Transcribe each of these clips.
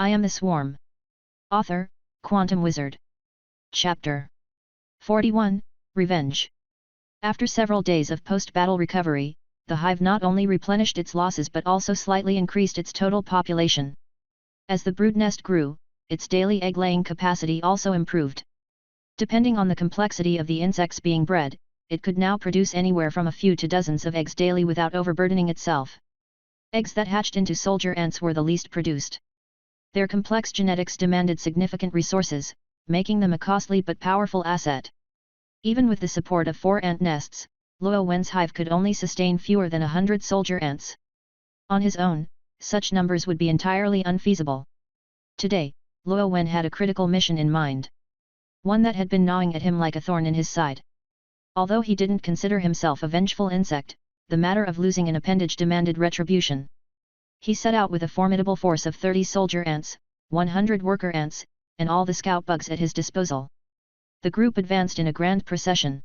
I am the Swarm. Author, Quantum Wizard. Chapter 41, Revenge. After several days of post-battle recovery, the hive not only replenished its losses but also slightly increased its total population. As the brood nest grew, its daily egg-laying capacity also improved. Depending on the complexity of the insects being bred, it could now produce anywhere from a few to dozens of eggs daily without overburdening itself. Eggs that hatched into soldier ants were the least produced. Their complex genetics demanded significant resources, making them a costly but powerful asset. Even with the support of 4 ant nests, Luo Wen's hive could only sustain fewer than 100 soldier ants. On his own, such numbers would be entirely unfeasible. Today, Luo Wen had a critical mission in mind. One that had been gnawing at him like a thorn in his side. Although he didn't consider himself a vengeful insect, the matter of losing an appendage demanded retribution. He set out with a formidable force of 30 soldier ants, 100 worker ants, and all the scout bugs at his disposal. The group advanced in a grand procession.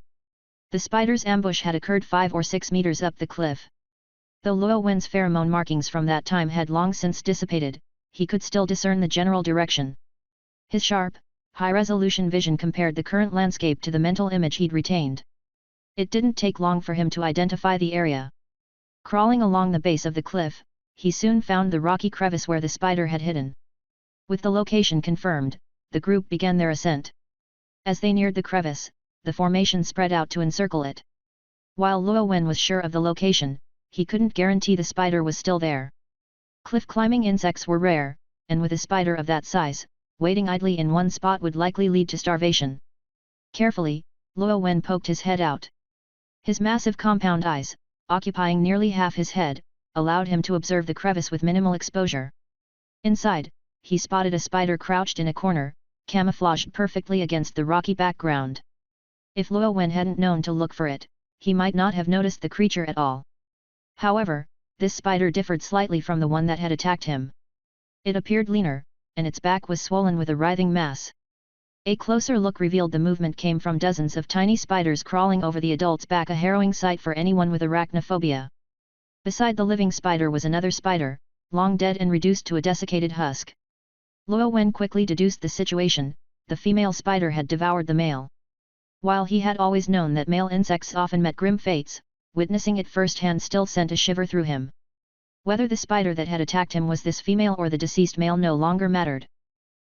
The spider's ambush had occurred 5 or 6 meters up the cliff. Though Luo Wen's pheromone markings from that time had long since dissipated, he could still discern the general direction. His sharp, high-resolution vision compared the current landscape to the mental image he'd retained. It didn't take long for him to identify the area. Crawling along the base of the cliff, he soon found the rocky crevice where the spider had hidden. With the location confirmed, the group began their ascent. As they neared the crevice, the formation spread out to encircle it. While Luo Wen was sure of the location, he couldn't guarantee the spider was still there. Cliff-climbing insects were rare, and with a spider of that size, waiting idly in one spot would likely lead to starvation. Carefully, Luo Wen poked his head out. His massive compound eyes, occupying nearly half his head, allowed him to observe the crevice with minimal exposure. Inside, he spotted a spider crouched in a corner, camouflaged perfectly against the rocky background. If Luo Wen hadn't known to look for it, he might not have noticed the creature at all. However, this spider differed slightly from the one that had attacked him. It appeared leaner, and its back was swollen with a writhing mass. A closer look revealed the movement came from dozens of tiny spiders crawling over the adult's back, a harrowing sight for anyone with arachnophobia. Beside the living spider was another spider, long dead and reduced to a desiccated husk. Luo Wen quickly deduced the situation: the female spider had devoured the male. While he had always known that male insects often met grim fates, witnessing it firsthand still sent a shiver through him. Whether the spider that had attacked him was this female or the deceased male no longer mattered.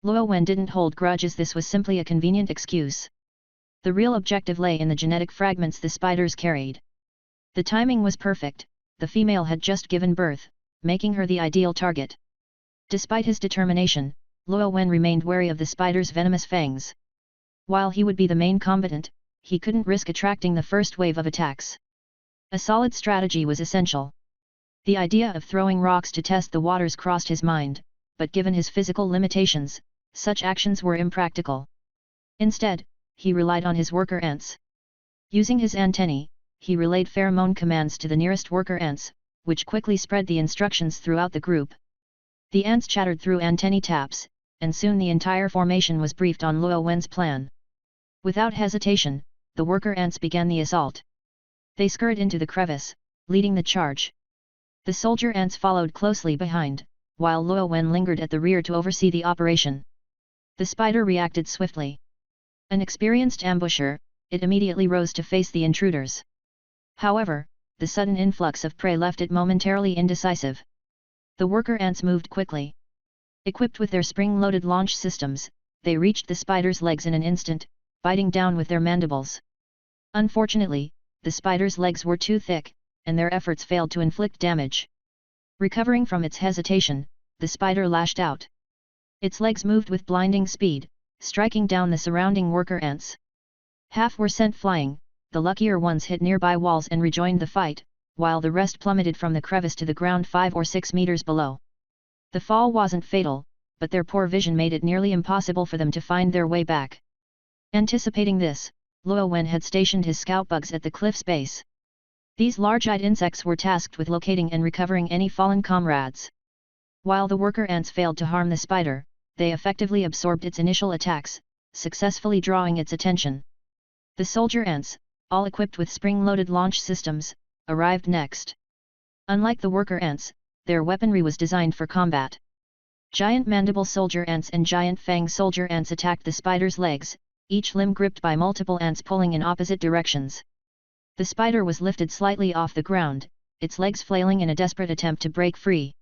Luo Wen didn't hold grudges, this was simply a convenient excuse. The real objective lay in the genetic fragments the spiders carried. The timing was perfect. The female had just given birth, making her the ideal target. Despite his determination, Luo Wen remained wary of the spider's venomous fangs. While he would be the main combatant, he couldn't risk attracting the first wave of attacks. A solid strategy was essential. The idea of throwing rocks to test the waters crossed his mind, but given his physical limitations, such actions were impractical. Instead, he relied on his worker ants. Using his antennae, he relayed pheromone commands to the nearest worker ants, which quickly spread the instructions throughout the group. The ants chattered through antennae taps, and soon the entire formation was briefed on Luo Wen's plan. Without hesitation, the worker ants began the assault. They scurried into the crevice, leading the charge. The soldier ants followed closely behind, while Luo Wen lingered at the rear to oversee the operation. The spider reacted swiftly. An experienced ambusher, it immediately rose to face the intruders. However, the sudden influx of prey left it momentarily indecisive. The worker ants moved quickly. Equipped with their spring-loaded launch systems, they reached the spider's legs in an instant, biting down with their mandibles. Unfortunately, the spider's legs were too thick, and their efforts failed to inflict damage. Recovering from its hesitation, the spider lashed out. Its legs moved with blinding speed, striking down the surrounding worker ants. Half were sent flying. The luckier ones hit nearby walls and rejoined the fight, while the rest plummeted from the crevice to the ground 5 or 6 meters below. The fall wasn't fatal, but their poor vision made it nearly impossible for them to find their way back. Anticipating this, Luo Wen had stationed his scout bugs at the cliff's base. These large-eyed insects were tasked with locating and recovering any fallen comrades. While the worker ants failed to harm the spider, they effectively absorbed its initial attacks, successfully drawing its attention. The soldier ants, all equipped with spring-loaded launch systems, arrived next. Unlike the worker ants, their weaponry was designed for combat. Giant mandible soldier ants and giant fang soldier ants attacked the spider's legs, each limb gripped by multiple ants pulling in opposite directions. The spider was lifted slightly off the ground, its legs flailing in a desperate attempt to break free.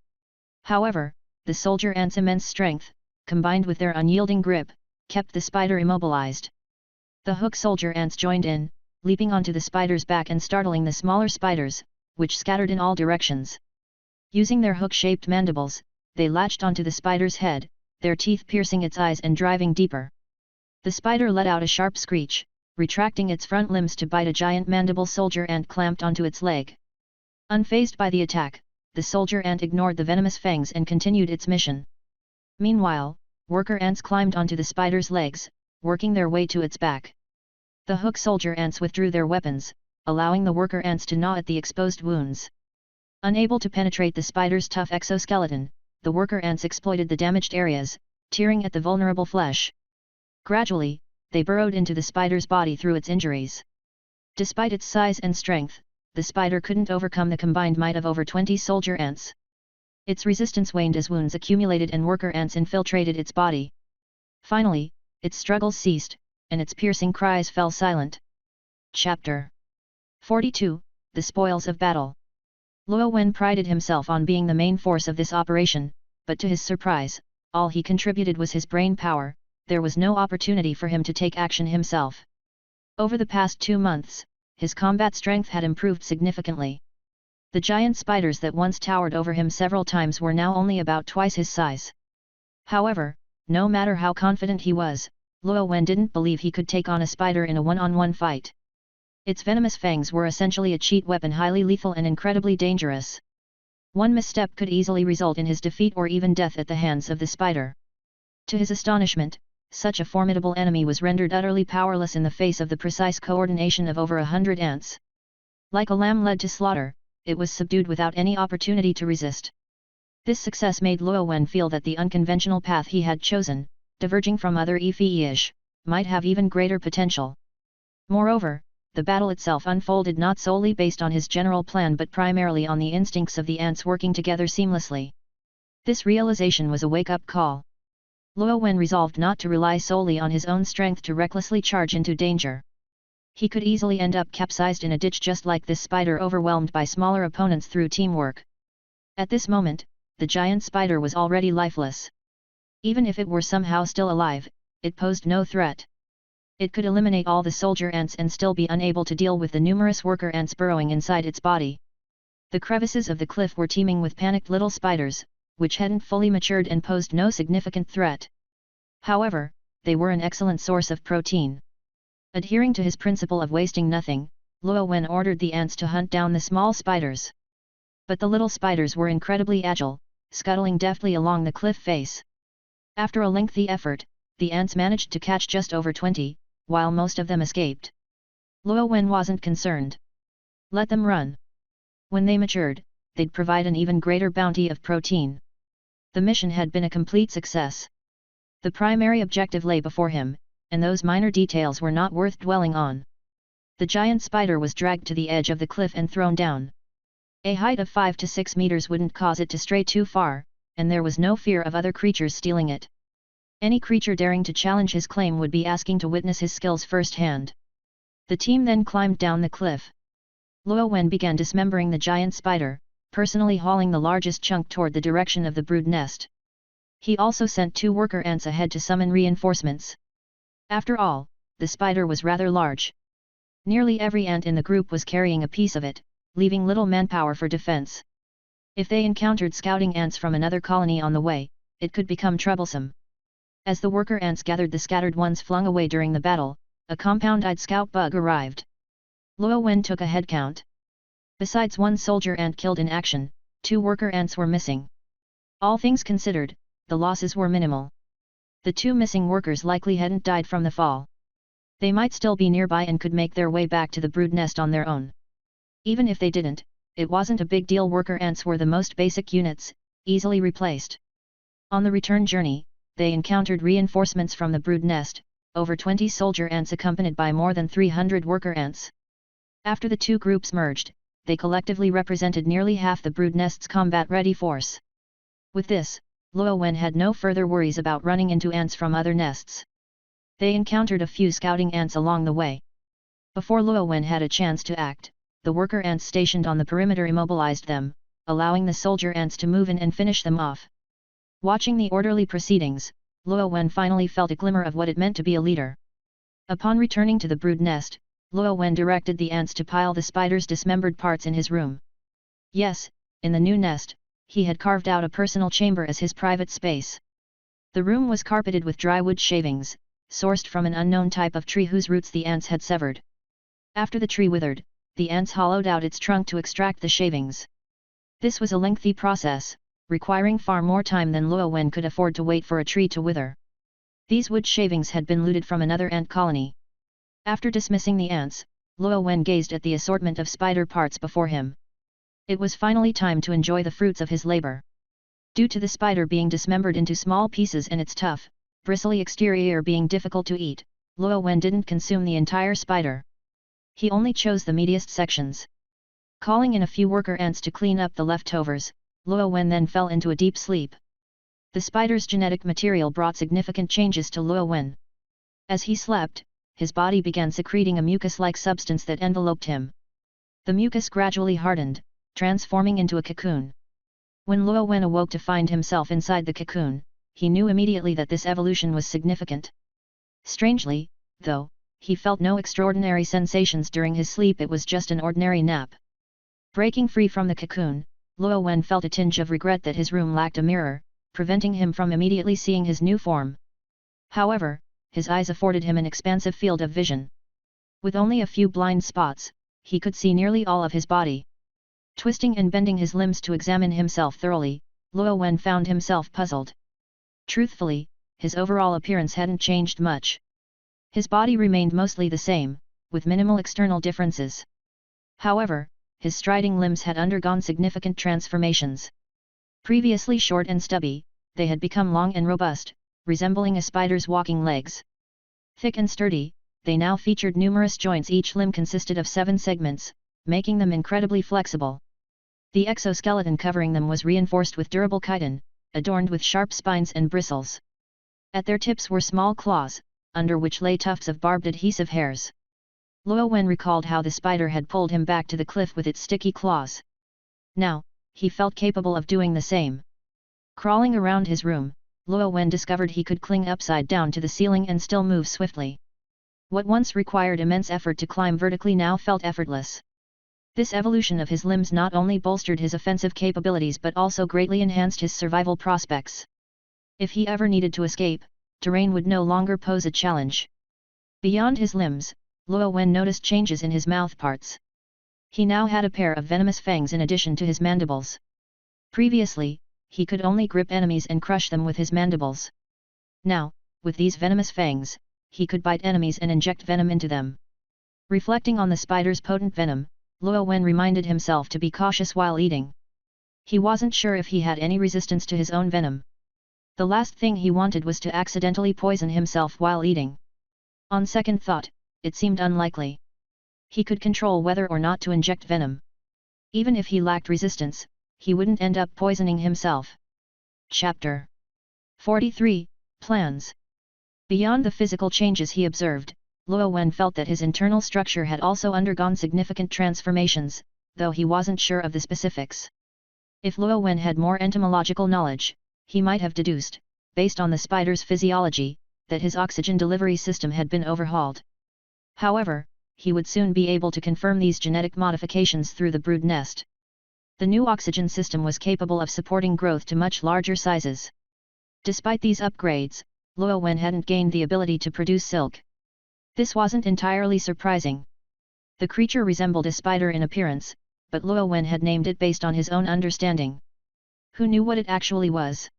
However, the soldier ants' immense strength, combined with their unyielding grip, kept the spider immobilized. The hook soldier ants joined in, leaping onto the spider's back and startling the smaller spiders, which scattered in all directions. Using their hook-shaped mandibles, they latched onto the spider's head, their teeth piercing its eyes and driving deeper. The spider let out a sharp screech, retracting its front limbs to bite a giant mandible soldier ant clamped onto its leg. Unfazed by the attack, the soldier ant ignored the venomous fangs and continued its mission. Meanwhile, worker ants climbed onto the spider's legs, working their way to its back. The hook soldier ants withdrew their weapons, allowing the worker ants to gnaw at the exposed wounds. Unable to penetrate the spider's tough exoskeleton, the worker ants exploited the damaged areas, tearing at the vulnerable flesh. Gradually, they burrowed into the spider's body through its injuries. Despite its size and strength, the spider couldn't overcome the combined might of over 20 soldier ants. Its resistance waned as wounds accumulated and worker ants infiltrated its body. Finally, its struggles ceased, and its piercing cries fell silent. Chapter 42, The Spoils of Battle. Luo Wen prided himself on being the main force of this operation, but to his surprise, all he contributed was his brain power. There was no opportunity for him to take action himself. Over the past 2 months, his combat strength had improved significantly. The giant spiders that once towered over him several times were now only about twice his size. However, no matter how confident he was, Luo Wen didn't believe he could take on a spider in a one-on-one fight. Its venomous fangs were essentially a cheat weapon, highly lethal and incredibly dangerous. One misstep could easily result in his defeat or even death at the hands of the spider. To his astonishment, such a formidable enemy was rendered utterly powerless in the face of the precise coordination of over 100 ants. Like a lamb led to slaughter, it was subdued without any opportunity to resist. This success made Luo Wen feel that the unconventional path he had chosen, diverging from other Yi-ish, might have even greater potential. Moreover, the battle itself unfolded not solely based on his general plan but primarily on the instincts of the ants working together seamlessly. This realization was a wake-up call. Luo Wen resolved not to rely solely on his own strength to recklessly charge into danger. He could easily end up capsized in a ditch just like this spider overwhelmed by smaller opponents through teamwork. At this moment, the giant spider was already lifeless. Even if it were somehow still alive, it posed no threat. It could eliminate all the soldier ants and still be unable to deal with the numerous worker ants burrowing inside its body. The crevices of the cliff were teeming with panicked little spiders, which hadn't fully matured and posed no significant threat. However, they were an excellent source of protein. Adhering to his principle of wasting nothing, Luo Wen ordered the ants to hunt down the small spiders. But the little spiders were incredibly agile, scuttling deftly along the cliff face. After a lengthy effort, the ants managed to catch just over 20, while most of them escaped. Luo Wen wasn't concerned. Let them run. When they matured, they'd provide an even greater bounty of protein. The mission had been a complete success. The primary objective lay before him, and those minor details were not worth dwelling on. The giant spider was dragged to the edge of the cliff and thrown down. A height of 5 to 6 meters wouldn't cause it to stray too far, and there was no fear of other creatures stealing it. Any creature daring to challenge his claim would be asking to witness his skills firsthand. The team then climbed down the cliff. Luo Wen began dismembering the giant spider, personally hauling the largest chunk toward the direction of the brood nest. He also sent 2 worker ants ahead to summon reinforcements. After all, the spider was rather large. Nearly every ant in the group was carrying a piece of it, leaving little manpower for defense. If they encountered scouting ants from another colony on the way, it could become troublesome. As the worker ants gathered the scattered ones flung away during the battle, a compound-eyed scout bug arrived. Luo Wen took a head count. Besides 1 soldier ant killed in action, 2 worker ants were missing. All things considered, the losses were minimal. The 2 missing workers likely hadn't died from the fall. They might still be nearby and could make their way back to the brood nest on their own. Even if they didn't, it wasn't a big deal. Worker ants were the most basic units, easily replaced. On the return journey, they encountered reinforcements from the brood nest, over 20 soldier ants accompanied by more than 300 worker ants. After the 2 groups merged, they collectively represented nearly half the brood nest's combat-ready force. With this, Luo Wen had no further worries about running into ants from other nests. They encountered a few scouting ants along the way. Before Luo Wen had a chance to act, the worker ants stationed on the perimeter immobilized them, allowing the soldier ants to move in and finish them off. Watching the orderly proceedings, Luo Wen finally felt a glimmer of what it meant to be a leader. Upon returning to the brood nest, Luo Wen directed the ants to pile the spider's dismembered parts in his room. Yes, in the new nest, he had carved out a personal chamber as his private space. The room was carpeted with dry wood shavings, sourced from an unknown type of tree whose roots the ants had severed. After the tree withered, the ants hollowed out its trunk to extract the shavings. This was a lengthy process, requiring far more time than Luo Wen could afford to wait for a tree to wither. These wood shavings had been looted from another ant colony. After dismissing the ants, Luo Wen gazed at the assortment of spider parts before him. It was finally time to enjoy the fruits of his labor. Due to the spider being dismembered into small pieces and its tough, bristly exterior being difficult to eat, Luo Wen didn't consume the entire spider. He only chose the meatiest sections. Calling in a few worker ants to clean up the leftovers, Luo Wen then fell into a deep sleep. The spider's genetic material brought significant changes to Luo Wen. As he slept, his body began secreting a mucus-like substance that enveloped him. The mucus gradually hardened, transforming into a cocoon. When Luo Wen awoke to find himself inside the cocoon, he knew immediately that this evolution was significant. Strangely, though, he felt no extraordinary sensations during his sleep. It was just an ordinary nap. Breaking free from the cocoon, Luo Wen felt a tinge of regret that his room lacked a mirror, preventing him from immediately seeing his new form. However, his eyes afforded him an expansive field of vision. With only a few blind spots, he could see nearly all of his body. Twisting and bending his limbs to examine himself thoroughly, Luo Wen found himself puzzled. Truthfully, his overall appearance hadn't changed much. His body remained mostly the same, with minimal external differences. However, his striding limbs had undergone significant transformations. Previously short and stubby, they had become long and robust, resembling a spider's walking legs. Thick and sturdy, they now featured numerous joints. Each limb consisted of 7 segments, making them incredibly flexible. The exoskeleton covering them was reinforced with durable chitin, adorned with sharp spines and bristles. At their tips were small claws, under which lay tufts of barbed adhesive hairs. Luo Wen recalled how the spider had pulled him back to the cliff with its sticky claws. Now, he felt capable of doing the same. Crawling around his room, Luo Wen discovered he could cling upside down to the ceiling and still move swiftly. What once required immense effort to climb vertically now felt effortless. This evolution of his limbs not only bolstered his offensive capabilities but also greatly enhanced his survival prospects. If he ever needed to escape, terrain would no longer pose a challenge. Beyond his limbs, Luo Wen noticed changes in his mouth parts. He now had a pair of venomous fangs in addition to his mandibles. Previously, he could only grip enemies and crush them with his mandibles. Now, with these venomous fangs, he could bite enemies and inject venom into them. Reflecting on the spider's potent venom, Luo Wen reminded himself to be cautious while eating. He wasn't sure if he had any resistance to his own venom. The last thing he wanted was to accidentally poison himself while eating. On second thought, it seemed unlikely. He could control whether or not to inject venom. Even if he lacked resistance, he wouldn't end up poisoning himself. Chapter 43, Plans. Beyond the physical changes he observed, Luo Wen felt that his internal structure had also undergone significant transformations, though he wasn't sure of the specifics. If Luo Wen had more entomological knowledge, he might have deduced, based on the spider's physiology, that his oxygen delivery system had been overhauled. However, he would soon be able to confirm these genetic modifications through the brood nest. The new oxygen system was capable of supporting growth to much larger sizes. Despite these upgrades, Luo Wen hadn't gained the ability to produce silk. This wasn't entirely surprising. The creature resembled a spider in appearance, but Luo Wen had named it based on his own understanding. Who knew what it actually was?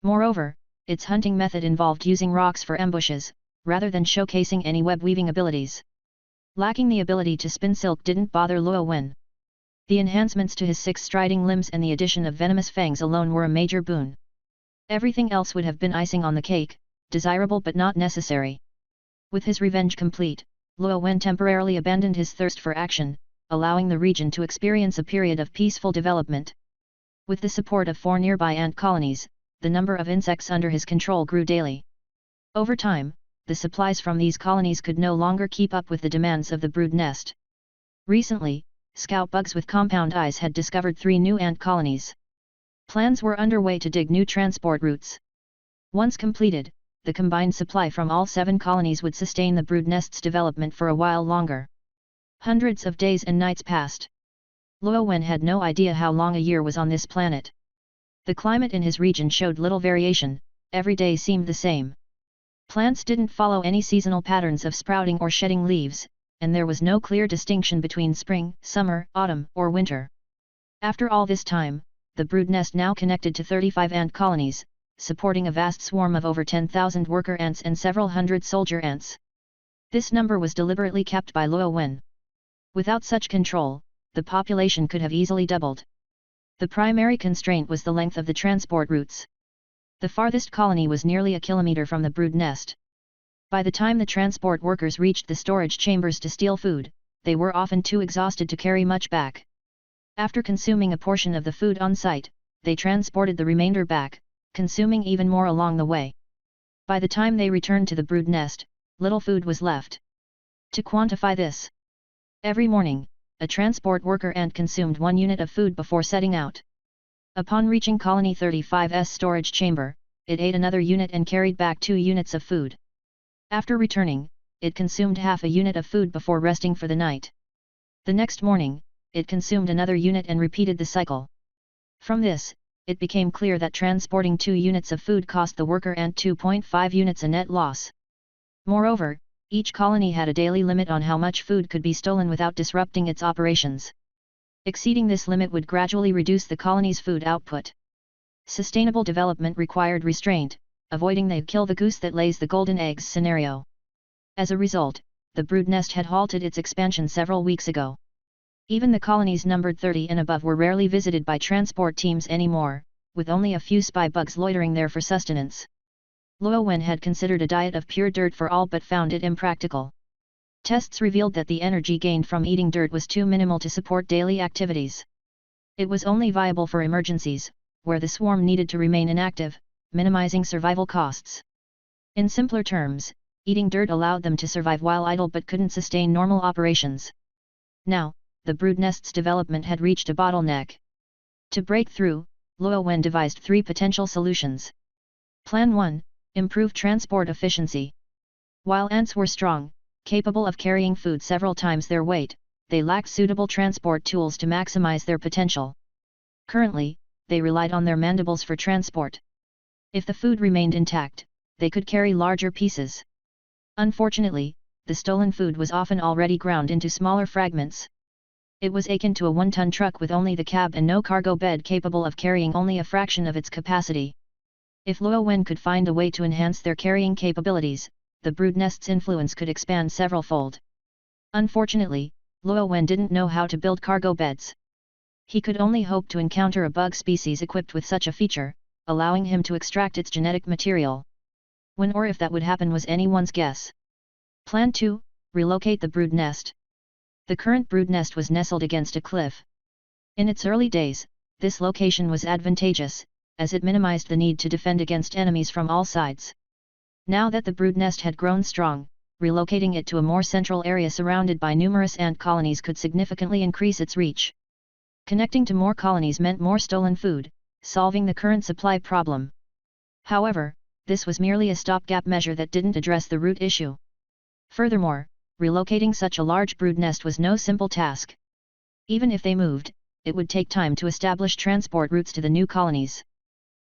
Moreover, its hunting method involved using rocks for ambushes, rather than showcasing any web-weaving abilities. Lacking the ability to spin silk didn't bother Luo Wen. The enhancements to his 6 striding limbs and the addition of venomous fangs alone were a major boon. Everything else would have been icing on the cake, desirable but not necessary. With his revenge complete, Luo Wen temporarily abandoned his thirst for action, allowing the region to experience a period of peaceful development. With the support of 4 nearby ant colonies, the number of insects under his control grew daily. Over time, the supplies from these colonies could no longer keep up with the demands of the brood nest. Recently, scout bugs with compound eyes had discovered 3 new ant colonies. Plans were underway to dig new transport routes. Once completed, the combined supply from all 7 colonies would sustain the brood nest's development for a while longer. Hundreds of days and nights passed. Luo Wen had no idea how long a year was on this planet. The climate in his region showed little variation, every day seemed the same. Plants didn't follow any seasonal patterns of sprouting or shedding leaves, and there was no clear distinction between spring, summer, autumn, or winter. After all this time, the brood nest now connected to 35 ant colonies, supporting a vast swarm of over 10,000 worker ants and several hundred soldier ants. This number was deliberately kept by Luo Wen. Without such control, the population could have easily doubled. The primary constraint was the length of the transport routes. The farthest colony was nearly a kilometer from the brood nest. By the time the transport workers reached the storage chambers to steal food, they were often too exhausted to carry much back. After consuming a portion of the food on site, they transported the remainder back, consuming even more along the way. By the time they returned to the brood nest, little food was left. To quantify this, every morning, a transport worker ant consumed 1 unit of food before setting out. Upon reaching Colony 35's storage chamber, it ate another unit and carried back 2 units of food. After returning, it consumed half a unit of food before resting for the night. The next morning, it consumed another unit and repeated the cycle. From this, it became clear that transporting 2 units of food cost the worker ant 2.5 units a net loss. Moreover, each colony had a daily limit on how much food could be stolen without disrupting its operations. Exceeding this limit would gradually reduce the colony's food output. Sustainable development required restraint, avoiding the kill the goose that lays the golden eggs scenario. As a result, the brood nest had halted its expansion several weeks ago. Even the colonies numbered 30 and above were rarely visited by transport teams anymore, with only a few spy bugs loitering there for sustenance. Luo Wen had considered a diet of pure dirt for all but found it impractical. Tests revealed that the energy gained from eating dirt was too minimal to support daily activities. It was only viable for emergencies, where the swarm needed to remain inactive, minimizing survival costs. In simpler terms, eating dirt allowed them to survive while idle but couldn't sustain normal operations. Now, the brood nest's development had reached a bottleneck. To break through, Luo Wen devised 3 potential solutions. Plan 1. Improve transport efficiency. While ants were strong, capable of carrying food several times their weight, they lacked suitable transport tools to maximize their potential. Currently, they relied on their mandibles for transport. If the food remained intact, they could carry larger pieces. Unfortunately, the stolen food was often already ground into smaller fragments. It was akin to a 1-ton truck with only the cab and no cargo bed capable of carrying only a fraction of its capacity. If Luo Wen could find a way to enhance their carrying capabilities, the brood nest's influence could expand several-fold. Unfortunately, Luo Wen didn't know how to build cargo beds. He could only hope to encounter a bug species equipped with such a feature, allowing him to extract its genetic material. When or if that would happen was anyone's guess. Plan 2. Relocate the brood nest. The current brood nest was nestled against a cliff. In its early days, this location was advantageous, as it minimized the need to defend against enemies from all sides. Now that the brood nest had grown strong, relocating it to a more central area surrounded by numerous ant colonies could significantly increase its reach. Connecting to more colonies meant more stolen food, solving the current supply problem. However, this was merely a stopgap measure that didn't address the root issue. Furthermore, relocating such a large brood nest was no simple task. Even if they moved, it would take time to establish transport routes to the new colonies.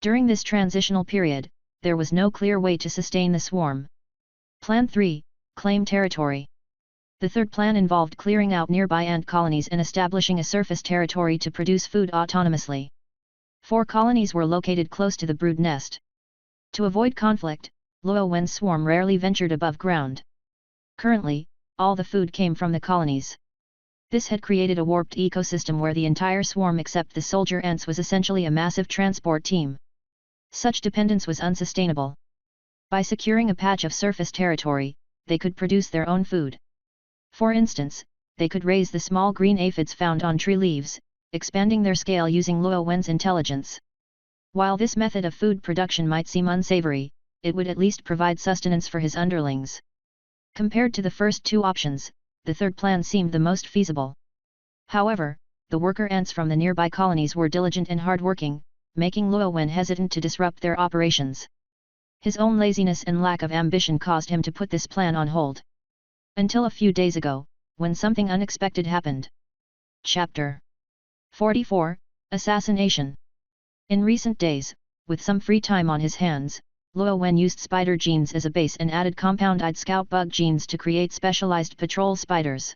During this transitional period, there was no clear way to sustain the swarm. Plan 3. Claim territory. The third plan involved clearing out nearby ant colonies and establishing a surface territory to produce food autonomously. 4 colonies were located close to the brood nest. To avoid conflict, Luo Wen's swarm rarely ventured above ground. Currently, all the food came from the colonies. This had created a warped ecosystem where the entire swarm except the soldier ants was essentially a massive transport team. Such dependence was unsustainable. By securing a patch of surface territory, they could produce their own food. For instance, they could raise the small green aphids found on tree leaves, expanding their scale using Luo Wen's intelligence. While this method of food production might seem unsavory, it would at least provide sustenance for his underlings. Compared to the first two options, the third plan seemed the most feasible. However, the worker ants from the nearby colonies were diligent and hardworking, making Luo Wen hesitant to disrupt their operations. His own laziness and lack of ambition caused him to put this plan on hold. Until a few days ago, when something unexpected happened. Chapter 44, Assassination. In recent days, with some free time on his hands, Luo Wen used spider genes as a base and added compound-eyed scout bug genes to create specialized patrol spiders.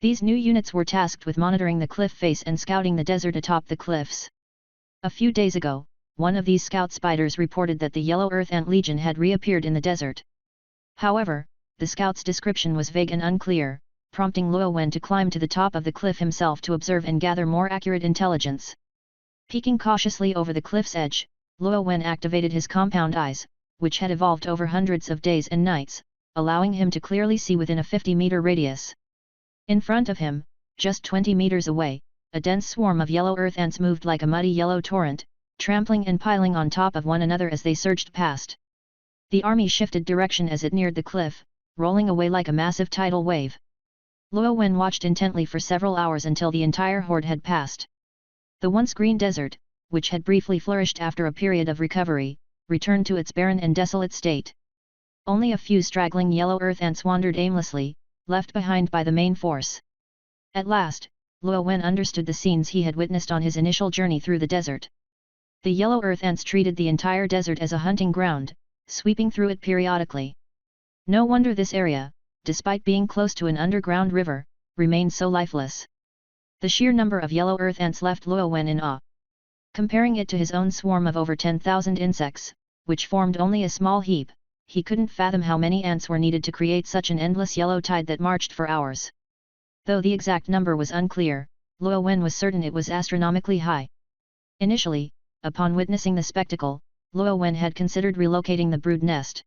These new units were tasked with monitoring the cliff face and scouting the desert atop the cliffs. A few days ago, one of these scout spiders reported that the Yellow Earth Ant Legion had reappeared in the desert. However, the scout's description was vague and unclear, prompting Luo Wen to climb to the top of the cliff himself to observe and gather more accurate intelligence. Peeking cautiously over the cliff's edge, Luo Wen activated his compound eyes, which had evolved over hundreds of days and nights, allowing him to clearly see within a 50-meter radius. In front of him, just 20 meters away, a dense swarm of yellow earth ants moved like a muddy yellow torrent, trampling and piling on top of one another as they surged past. The army shifted direction as it neared the cliff, rolling away like a massive tidal wave. Luo Wen watched intently for several hours until the entire horde had passed. The once green desert, which had briefly flourished after a period of recovery, returned to its barren and desolate state. Only a few straggling yellow earth ants wandered aimlessly, left behind by the main force. At last, Luo Wen understood the scenes he had witnessed on his initial journey through the desert. The yellow earth ants treated the entire desert as a hunting ground, sweeping through it periodically. No wonder this area, despite being close to an underground river, remained so lifeless. The sheer number of yellow earth ants left Luo Wen in awe. Comparing it to his own swarm of over 10,000 insects, which formed only a small heap, he couldn't fathom how many ants were needed to create such an endless yellow tide that marched for hours. Though the exact number was unclear, Luo Wen was certain it was astronomically high. Initially, upon witnessing the spectacle, Luo Wen had considered relocating the brood nest.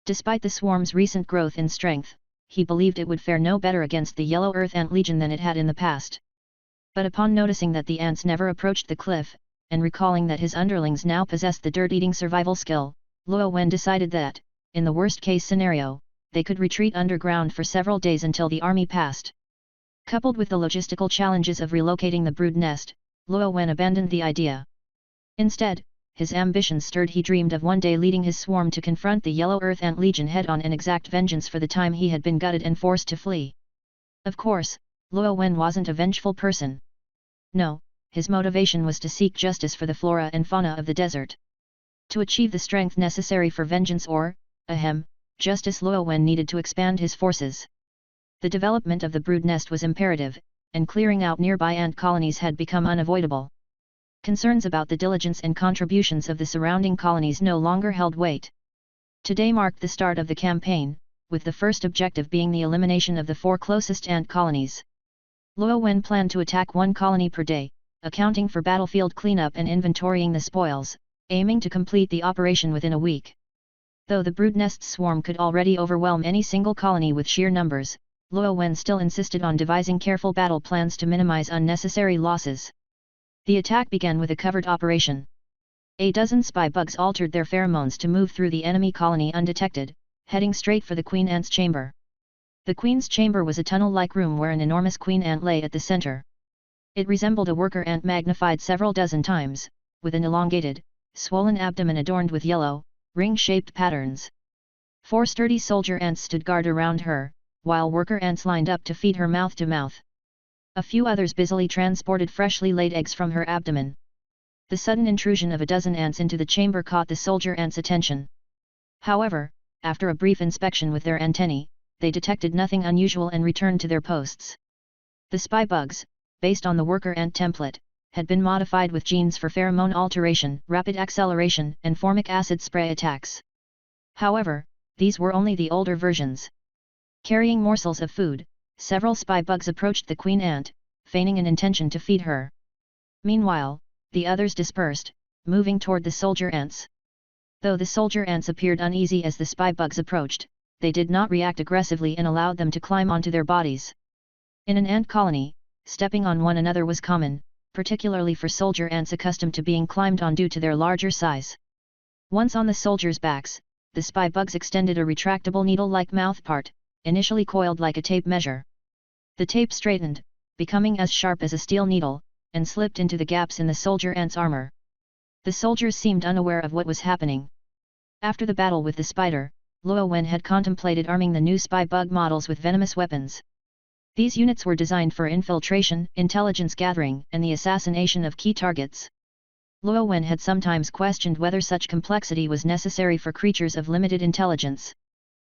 Despite the swarm's recent growth in strength, he believed it would fare no better against the Yellow Earth Ant Legion than it had in the past. But upon noticing that the ants never approached the cliff, and recalling that his underlings now possessed the dirt-eating survival skill, Luo Wen decided that, in the worst-case scenario, they could retreat underground for several days until the army passed. Coupled with the logistical challenges of relocating the brood nest, Luo Wen abandoned the idea. Instead, his ambitions stirred. He dreamed of one day leading his swarm to confront the Yellow Earth Ant Legion head-on and exact vengeance for the time he had been gutted and forced to flee. Of course, Luo Wen wasn't a vengeful person. No, his motivation was to seek justice for the flora and fauna of the desert. To achieve the strength necessary for vengeance or, justice, Luo Wen needed to expand his forces. The development of the brood nest was imperative, and clearing out nearby ant colonies had become unavoidable. Concerns about the diligence and contributions of the surrounding colonies no longer held weight. Today marked the start of the campaign, with the first objective being the elimination of the 4 closest ant colonies. Luo Wen planned to attack 1 colony per day, accounting for battlefield cleanup and inventorying the spoils, aiming to complete the operation within a week. Though the brood nest swarm could already overwhelm any single colony with sheer numbers, Luo Wen still insisted on devising careful battle plans to minimize unnecessary losses. The attack began with a covert operation. A dozen spy bugs altered their pheromones to move through the enemy colony undetected, heading straight for the queen ant's chamber. The queen's chamber was a tunnel-like room where an enormous queen ant lay at the center. It resembled a worker ant magnified several dozen times, with an elongated, swollen abdomen adorned with yellow, ring-shaped patterns. 4 sturdy soldier ants stood guard around her, while worker ants lined up to feed her mouth to mouth. A few others busily transported freshly laid eggs from her abdomen. The sudden intrusion of a dozen ants into the chamber caught the soldier ants' attention. However, after a brief inspection with their antennae, they detected nothing unusual and returned to their posts. The spy bugs, based on the worker ant template, had been modified with genes for pheromone alteration, rapid acceleration, and formic acid spray attacks. However, these were only the older versions. Carrying morsels of food, several spy bugs approached the queen ant, feigning an intention to feed her. Meanwhile, the others dispersed, moving toward the soldier ants. Though the soldier ants appeared uneasy as the spy bugs approached, they did not react aggressively and allowed them to climb onto their bodies. In an ant colony, stepping on one another was common, particularly for soldier ants accustomed to being climbed on due to their larger size. Once on the soldiers' backs, the spy bugs extended a retractable needle-like mouthpart, initially coiled like a tape measure. The tape straightened, becoming as sharp as a steel needle, and slipped into the gaps in the soldier ant's armor. The soldiers seemed unaware of what was happening. After the battle with the spider, Luo Wen had contemplated arming the new spy bug models with venomous weapons. These units were designed for infiltration, intelligence gathering, and the assassination of key targets. Luo Wen had sometimes questioned whether such complexity was necessary for creatures of limited intelligence.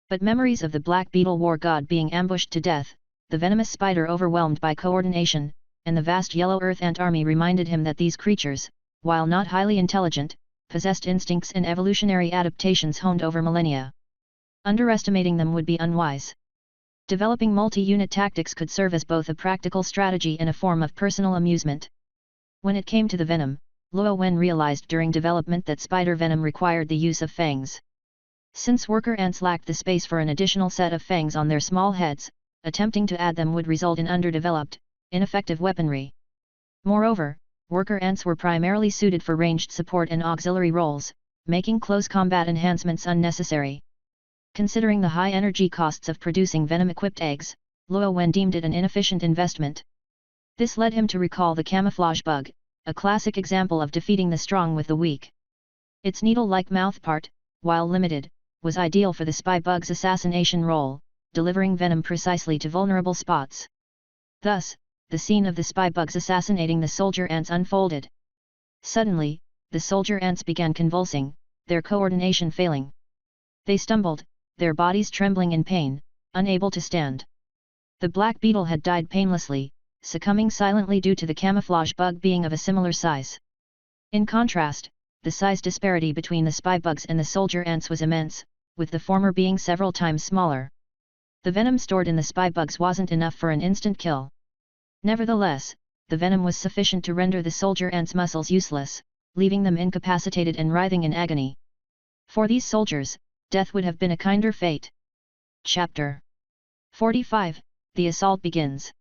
But memories of the Black Beetle war god being ambushed to death, the venomous spider overwhelmed by coordination, and the vast yellow earth ant army reminded him that these creatures, while not highly intelligent, possessed instincts and evolutionary adaptations honed over millennia. Underestimating them would be unwise. Developing multi-unit tactics could serve as both a practical strategy and a form of personal amusement. When it came to the venom, Luo Wen realized during development that spider venom required the use of fangs. Since worker ants lacked the space for an additional set of fangs on their small heads, attempting to add them would result in underdeveloped, ineffective weaponry. Moreover, worker ants were primarily suited for ranged support and auxiliary roles, making close combat enhancements unnecessary. Considering the high energy costs of producing venom-equipped eggs, Luo Wen deemed it an inefficient investment. This led him to recall the camouflage bug, a classic example of defeating the strong with the weak. Its needle-like mouthpart, while limited, was ideal for the spy bug's assassination role, delivering venom precisely to vulnerable spots. Thus, the scene of the spy bugs assassinating the soldier ants unfolded. Suddenly, the soldier ants began convulsing, their coordination failing. They stumbled, their bodies trembling in pain, unable to stand. The black beetle had died painlessly, succumbing silently due to the camouflage bug being of a similar size. In contrast, the size disparity between the spy bugs and the soldier ants was immense, with the former being several times smaller. The venom stored in the spy bugs wasn't enough for an instant kill. Nevertheless, the venom was sufficient to render the soldier ants' muscles useless, leaving them incapacitated and writhing in agony. For these soldiers, death would have been a kinder fate. Chapter 45 The assault begins.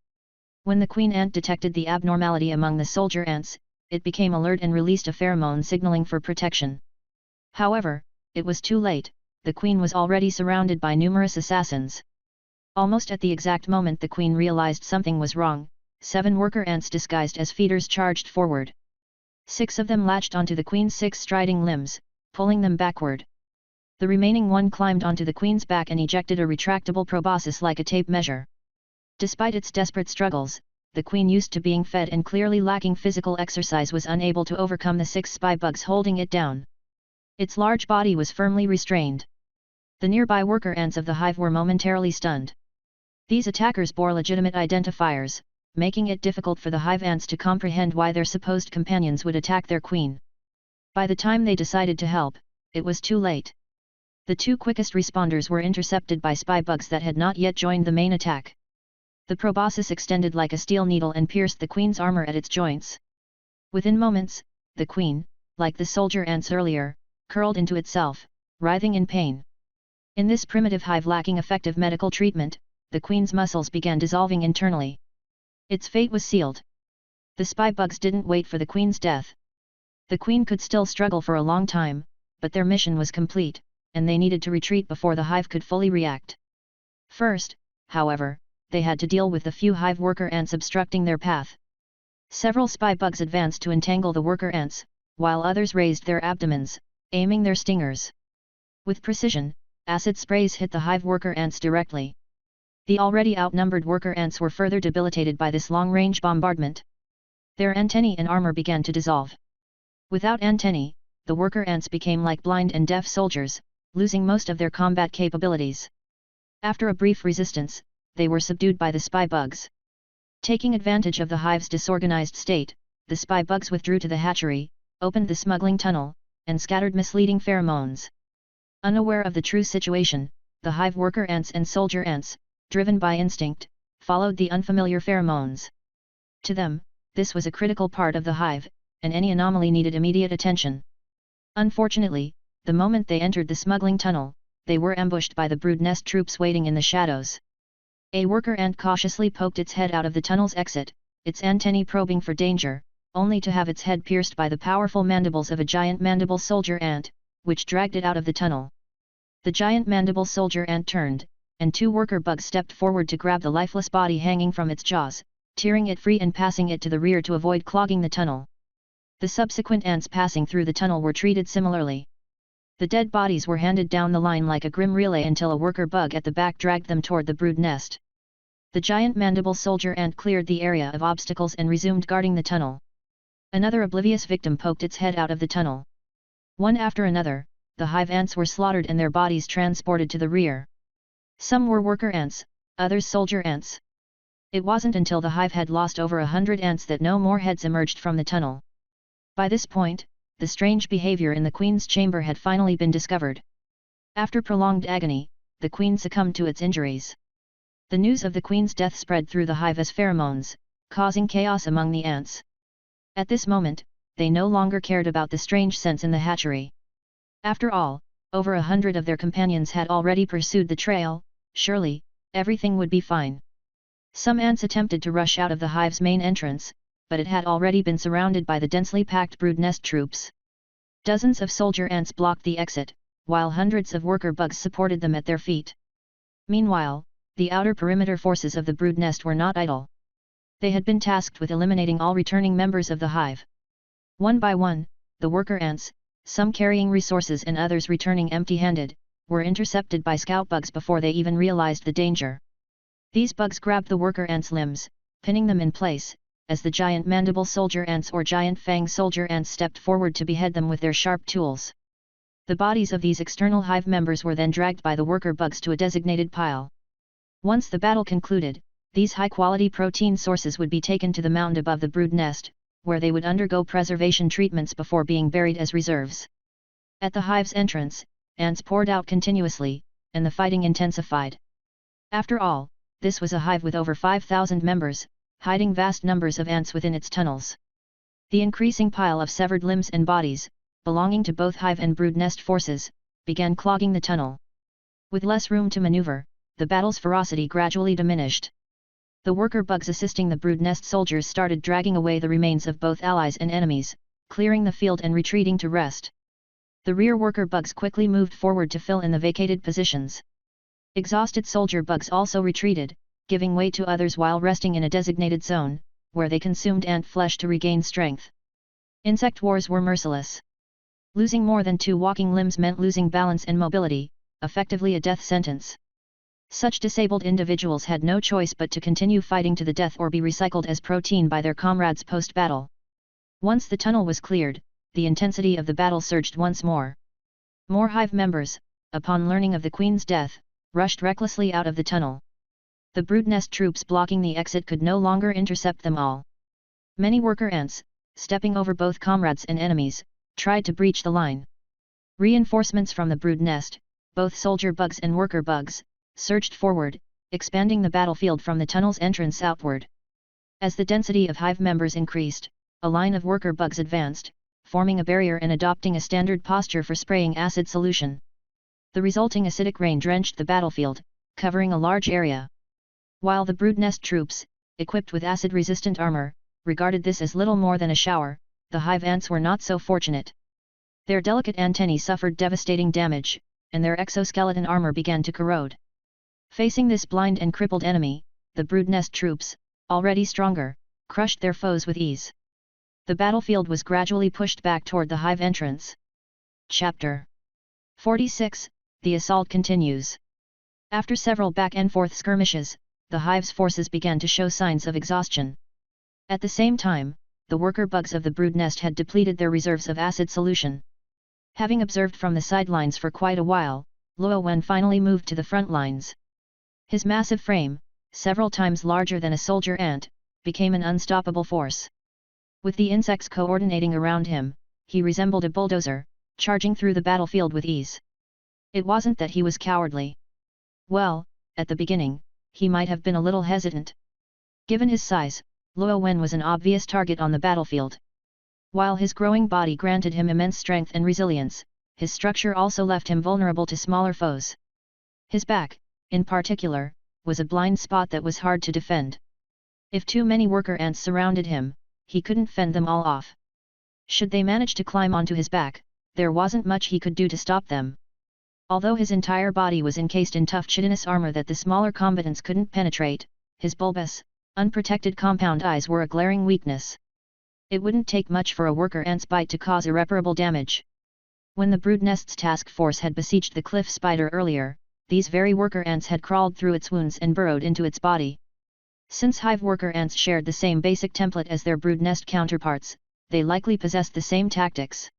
When the queen ant detected the abnormality among the soldier ants, it became alert and released a pheromone signaling for protection. However, it was too late, the queen was already surrounded by numerous assassins. Almost at the exact moment the queen realized something was wrong, 7 worker ants disguised as feeders charged forward. 6 of them latched onto the queen's 6 striding limbs, pulling them backward. The remaining one climbed onto the queen's back and ejected a retractable proboscis like a tape measure. Despite its desperate struggles, the queen, used to being fed and clearly lacking physical exercise, was unable to overcome the 6 spy bugs holding it down. Its large body was firmly restrained. The nearby worker ants of the hive were momentarily stunned. These attackers bore legitimate identifiers, making it difficult for the hive ants to comprehend why their supposed companions would attack their queen. By the time they decided to help, it was too late. The 2 quickest responders were intercepted by spy bugs that had not yet joined the main attack. The proboscis extended like a steel needle and pierced the queen's armor at its joints. Within moments, the queen, like the soldier ants earlier, curled into itself, writhing in pain. In this primitive hive lacking effective medical treatment, the queen's muscles began dissolving internally. Its fate was sealed. The spy bugs didn't wait for the queen's death. The queen could still struggle for a long time, but their mission was complete, and they needed to retreat before the hive could fully react. First, however, they had to deal with the few hive worker ants obstructing their path. Several spy bugs advanced to entangle the worker ants, while others raised their abdomens, aiming their stingers. With precision, acid sprays hit the hive worker ants directly. The already outnumbered worker ants were further debilitated by this long-range bombardment. Their antennae and armor began to dissolve. Without antennae, the worker ants became like blind and deaf soldiers, losing most of their combat capabilities. After a brief resistance, they were subdued by the spy bugs. Taking advantage of the hive's disorganized state, the spy bugs withdrew to the hatchery, opened the smuggling tunnel, and scattered misleading pheromones. Unaware of the true situation, the hive worker ants and soldier ants, driven by instinct, followed the unfamiliar pheromones. To them, this was a critical part of the hive, and any anomaly needed immediate attention. Unfortunately, the moment they entered the smuggling tunnel, they were ambushed by the brood nest troops waiting in the shadows. A worker ant cautiously poked its head out of the tunnel's exit, its antennae probing for danger, only to have its head pierced by the powerful mandibles of a giant mandible soldier ant, which dragged it out of the tunnel. The giant mandible soldier ant turned, and 2 worker bugs stepped forward to grab the lifeless body hanging from its jaws, tearing it free and passing it to the rear to avoid clogging the tunnel. The subsequent ants passing through the tunnel were treated similarly. The dead bodies were handed down the line like a grim relay until a worker bug at the back dragged them toward the brood nest. The giant mandible soldier ant cleared the area of obstacles and resumed guarding the tunnel. Another oblivious victim poked its head out of the tunnel. One after another, the hive ants were slaughtered and their bodies transported to the rear. Some were worker ants, others soldier ants. It wasn't until the hive had lost over 100 ants that no more heads emerged from the tunnel. By this point, the strange behavior in the queen's chamber had finally been discovered. After prolonged agony, the queen succumbed to its injuries. The news of the queen's death spread through the hive as pheromones, causing chaos among the ants. At this moment, they no longer cared about the strange scents in the hatchery. After all, over 100 of their companions had already pursued the trail, surely, everything would be fine. Some ants attempted to rush out of the hive's main entrance, but it had already been surrounded by the densely packed brood nest troops. Dozens of soldier ants blocked the exit, while hundreds of worker bugs supported them at their feet. Meanwhile, the outer perimeter forces of the brood nest were not idle. They had been tasked with eliminating all returning members of the hive. One by one, the worker ants, some carrying resources and others returning empty-handed, were intercepted by scout bugs before they even realized the danger. These bugs grabbed the worker ants' limbs, pinning them in place, as the giant mandible soldier ants or giant fang soldier ants stepped forward to behead them with their sharp tools. The bodies of these external hive members were then dragged by the worker bugs to a designated pile. Once the battle concluded, these high-quality protein sources would be taken to the mound above the brood nest, where they would undergo preservation treatments before being buried as reserves. At the hive's entrance, ants poured out continuously, and the fighting intensified. After all, this was a hive with over 5,000 members, hiding vast numbers of ants within its tunnels. The increasing pile of severed limbs and bodies, belonging to both hive and brood nest forces, began clogging the tunnel. With less room to maneuver, the battle's ferocity gradually diminished. The worker bugs assisting the brood nest soldiers started dragging away the remains of both allies and enemies, clearing the field and retreating to rest. The rear worker bugs quickly moved forward to fill in the vacated positions. Exhausted soldier bugs also retreated, giving way to others while resting in a designated zone, where they consumed ant flesh to regain strength. Insect wars were merciless. Losing more than 2 walking limbs meant losing balance and mobility, effectively a death sentence. Such disabled individuals had no choice but to continue fighting to the death or be recycled as protein by their comrades post-battle. Once the tunnel was cleared, the intensity of the battle surged once more. More hive members, upon learning of the queen's death, rushed recklessly out of the tunnel. The brood nest troops blocking the exit could no longer intercept them all. Many worker ants, stepping over both comrades and enemies, tried to breach the line. Reinforcements from the brood nest, both soldier bugs and worker bugs, surged forward, expanding the battlefield from the tunnel's entrance outward. As the density of hive members increased, a line of worker bugs advanced, forming a barrier and adopting a standard posture for spraying acid solution. The resulting acidic rain drenched the battlefield, covering a large area. While the brood nest troops, equipped with acid-resistant armor, regarded this as little more than a shower, the hive ants were not so fortunate. Their delicate antennae suffered devastating damage, and their exoskeleton armor began to corrode. Facing this blind and crippled enemy, the brood nest troops, already stronger, crushed their foes with ease. The battlefield was gradually pushed back toward the hive entrance. Chapter 46, The Assault Continues. After several back-and-forth skirmishes, the hive's forces began to show signs of exhaustion. At the same time, the worker bugs of the brood nest had depleted their reserves of acid solution. Having observed from the sidelines for quite a while, Luo Wen finally moved to the front lines. His massive frame, several times larger than a soldier ant, became an unstoppable force. With the insects coordinating around him, he resembled a bulldozer, charging through the battlefield with ease. It wasn't that he was cowardly. Well, at the beginning, he might have been a little hesitant. Given his size, Luo Wen was an obvious target on the battlefield. While his growing body granted him immense strength and resilience, his structure also left him vulnerable to smaller foes. His back, in particular, was a blind spot that was hard to defend. If too many worker ants surrounded him, he couldn't fend them all off. Should they manage to climb onto his back, there wasn't much he could do to stop them. Although his entire body was encased in tough chitinous armor that the smaller combatants couldn't penetrate, his bulbous, unprotected compound eyes were a glaring weakness. It wouldn't take much for a worker ant's bite to cause irreparable damage. When the brood nest's task force had besieged the cliff spider earlier, these very worker ants had crawled through its wounds and burrowed into its body. Since hive worker ants shared the same basic template as their brood nest counterparts, they likely possessed the same tactics.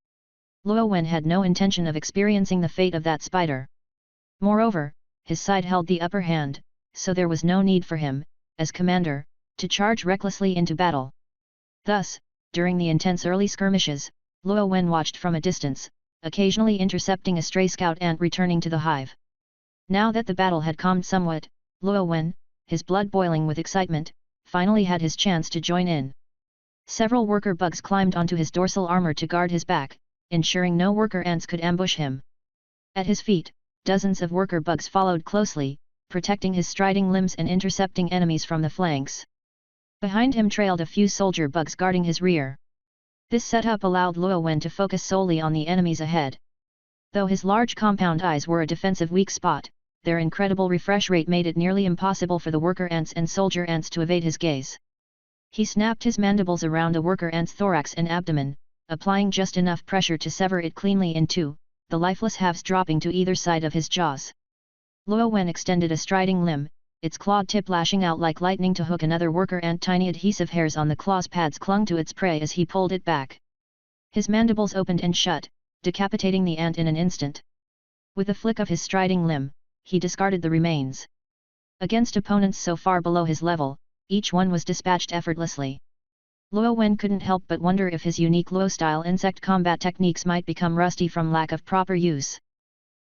Luo Wen had no intention of experiencing the fate of that spider. Moreover, his side held the upper hand, so there was no need for him, as commander, to charge recklessly into battle. Thus, during the intense early skirmishes, Luo Wen watched from a distance, occasionally intercepting a stray scout ant returning to the hive. Now that the battle had calmed somewhat, Luo Wen, his blood boiling with excitement, finally had his chance to join in. Several worker bugs climbed onto his dorsal armor to guard his back, ensuring no worker ants could ambush him. At his feet, dozens of worker bugs followed closely, protecting his striding limbs and intercepting enemies from the flanks. Behind him trailed a few soldier bugs guarding his rear. This setup allowed Luo Wen to focus solely on the enemies ahead. Though his large compound eyes were a defensive weak spot, their incredible refresh rate made it nearly impossible for the worker ants and soldier ants to evade his gaze. He snapped his mandibles around a worker ant's thorax and abdomen, applying just enough pressure to sever it cleanly in two, the lifeless halves dropping to either side of his jaws. Luo Wen extended a striding limb, its clawed tip lashing out like lightning to hook another worker ant. Tiny adhesive hairs on the claw's pads clung to its prey as he pulled it back. His mandibles opened and shut, decapitating the ant in an instant. With a flick of his striding limb, he discarded the remains. Against opponents so far below his level, each one was dispatched effortlessly. Luo Wen couldn't help but wonder if his unique Luo-style insect combat techniques might become rusty from lack of proper use.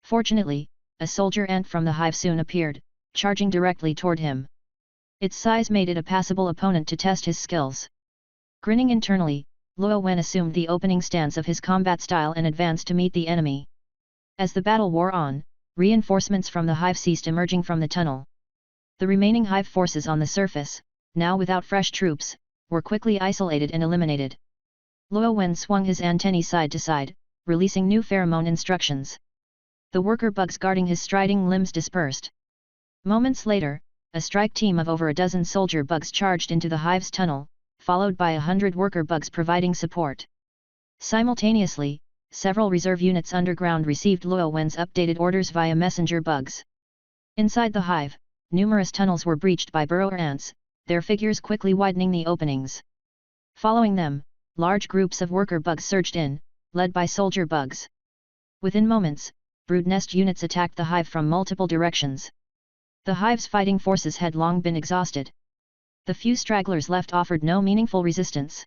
Fortunately, a soldier ant from the hive soon appeared, charging directly toward him. Its size made it a passable opponent to test his skills. Grinning internally, Luo Wen assumed the opening stance of his combat style and advanced to meet the enemy. As the battle wore on, reinforcements from the hive ceased emerging from the tunnel. The remaining hive forces on the surface, now without fresh troops, were quickly isolated and eliminated. Luo Wen swung his antennae side to side, releasing new pheromone instructions. The worker bugs guarding his striding limbs dispersed. Moments later, a strike team of over a dozen soldier bugs charged into the hive's tunnel, followed by 100 worker bugs providing support. Simultaneously, several reserve units underground received Luo Wen's updated orders via messenger bugs. Inside the hive, numerous tunnels were breached by burrower ants, their figures quickly widening the openings. Following them, large groups of worker bugs surged in, led by soldier bugs. Within moments, brood nest units attacked the hive from multiple directions. The hive's fighting forces had long been exhausted. The few stragglers left offered no meaningful resistance.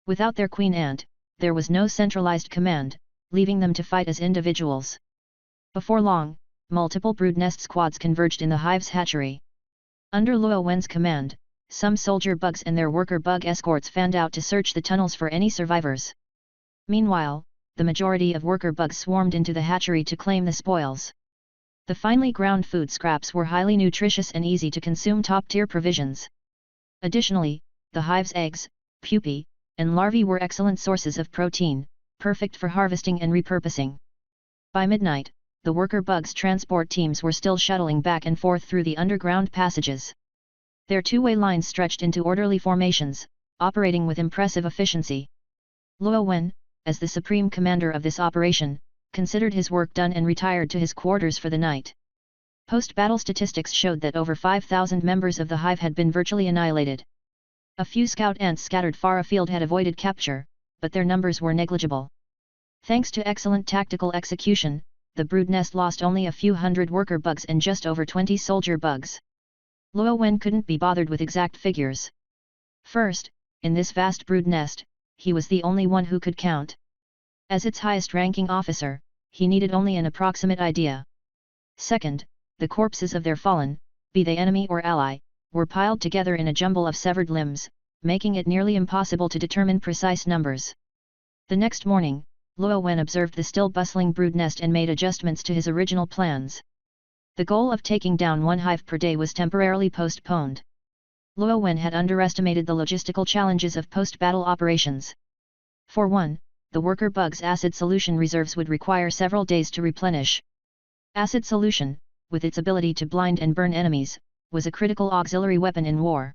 Without their queen ant, there was no centralized command, leaving them to fight as individuals. Before long, multiple brood nest squads converged in the hive's hatchery. Under Luo Wen's command, some soldier bugs and their worker bug escorts fanned out to search the tunnels for any survivors. Meanwhile, the majority of worker bugs swarmed into the hatchery to claim the spoils. The finely ground food scraps were highly nutritious and easy to consume top-tier provisions. Additionally, the hive's eggs, pupae, and larvae were excellent sources of protein, perfect for harvesting and repurposing. By midnight, the worker bugs' transport teams were still shuttling back and forth through the underground passages. Their two-way lines stretched into orderly formations, operating with impressive efficiency. Luo Wen, as the supreme commander of this operation, considered his work done and retired to his quarters for the night. Post-battle statistics showed that over 5,000 members of the hive had been virtually annihilated. A few scout ants scattered far afield had avoided capture, but their numbers were negligible. Thanks to excellent tactical execution, the brood nest lost only a few hundred worker bugs and just over 20 soldier bugs. Luo Wen couldn't be bothered with exact figures. First, in this vast brood nest, he was the only one who could count. As its highest-ranking officer, he needed only an approximate idea. Second, the corpses of their fallen, be they enemy or ally, were piled together in a jumble of severed limbs, making it nearly impossible to determine precise numbers. The next morning, Luo Wen observed the still bustling brood nest and made adjustments to his original plans. The goal of taking down one hive per day was temporarily postponed. Luo Wen had underestimated the logistical challenges of post-battle operations. For one, the worker bug's acid solution reserves would require several days to replenish. Acid solution, with its ability to blind and burn enemies, was a critical auxiliary weapon in war.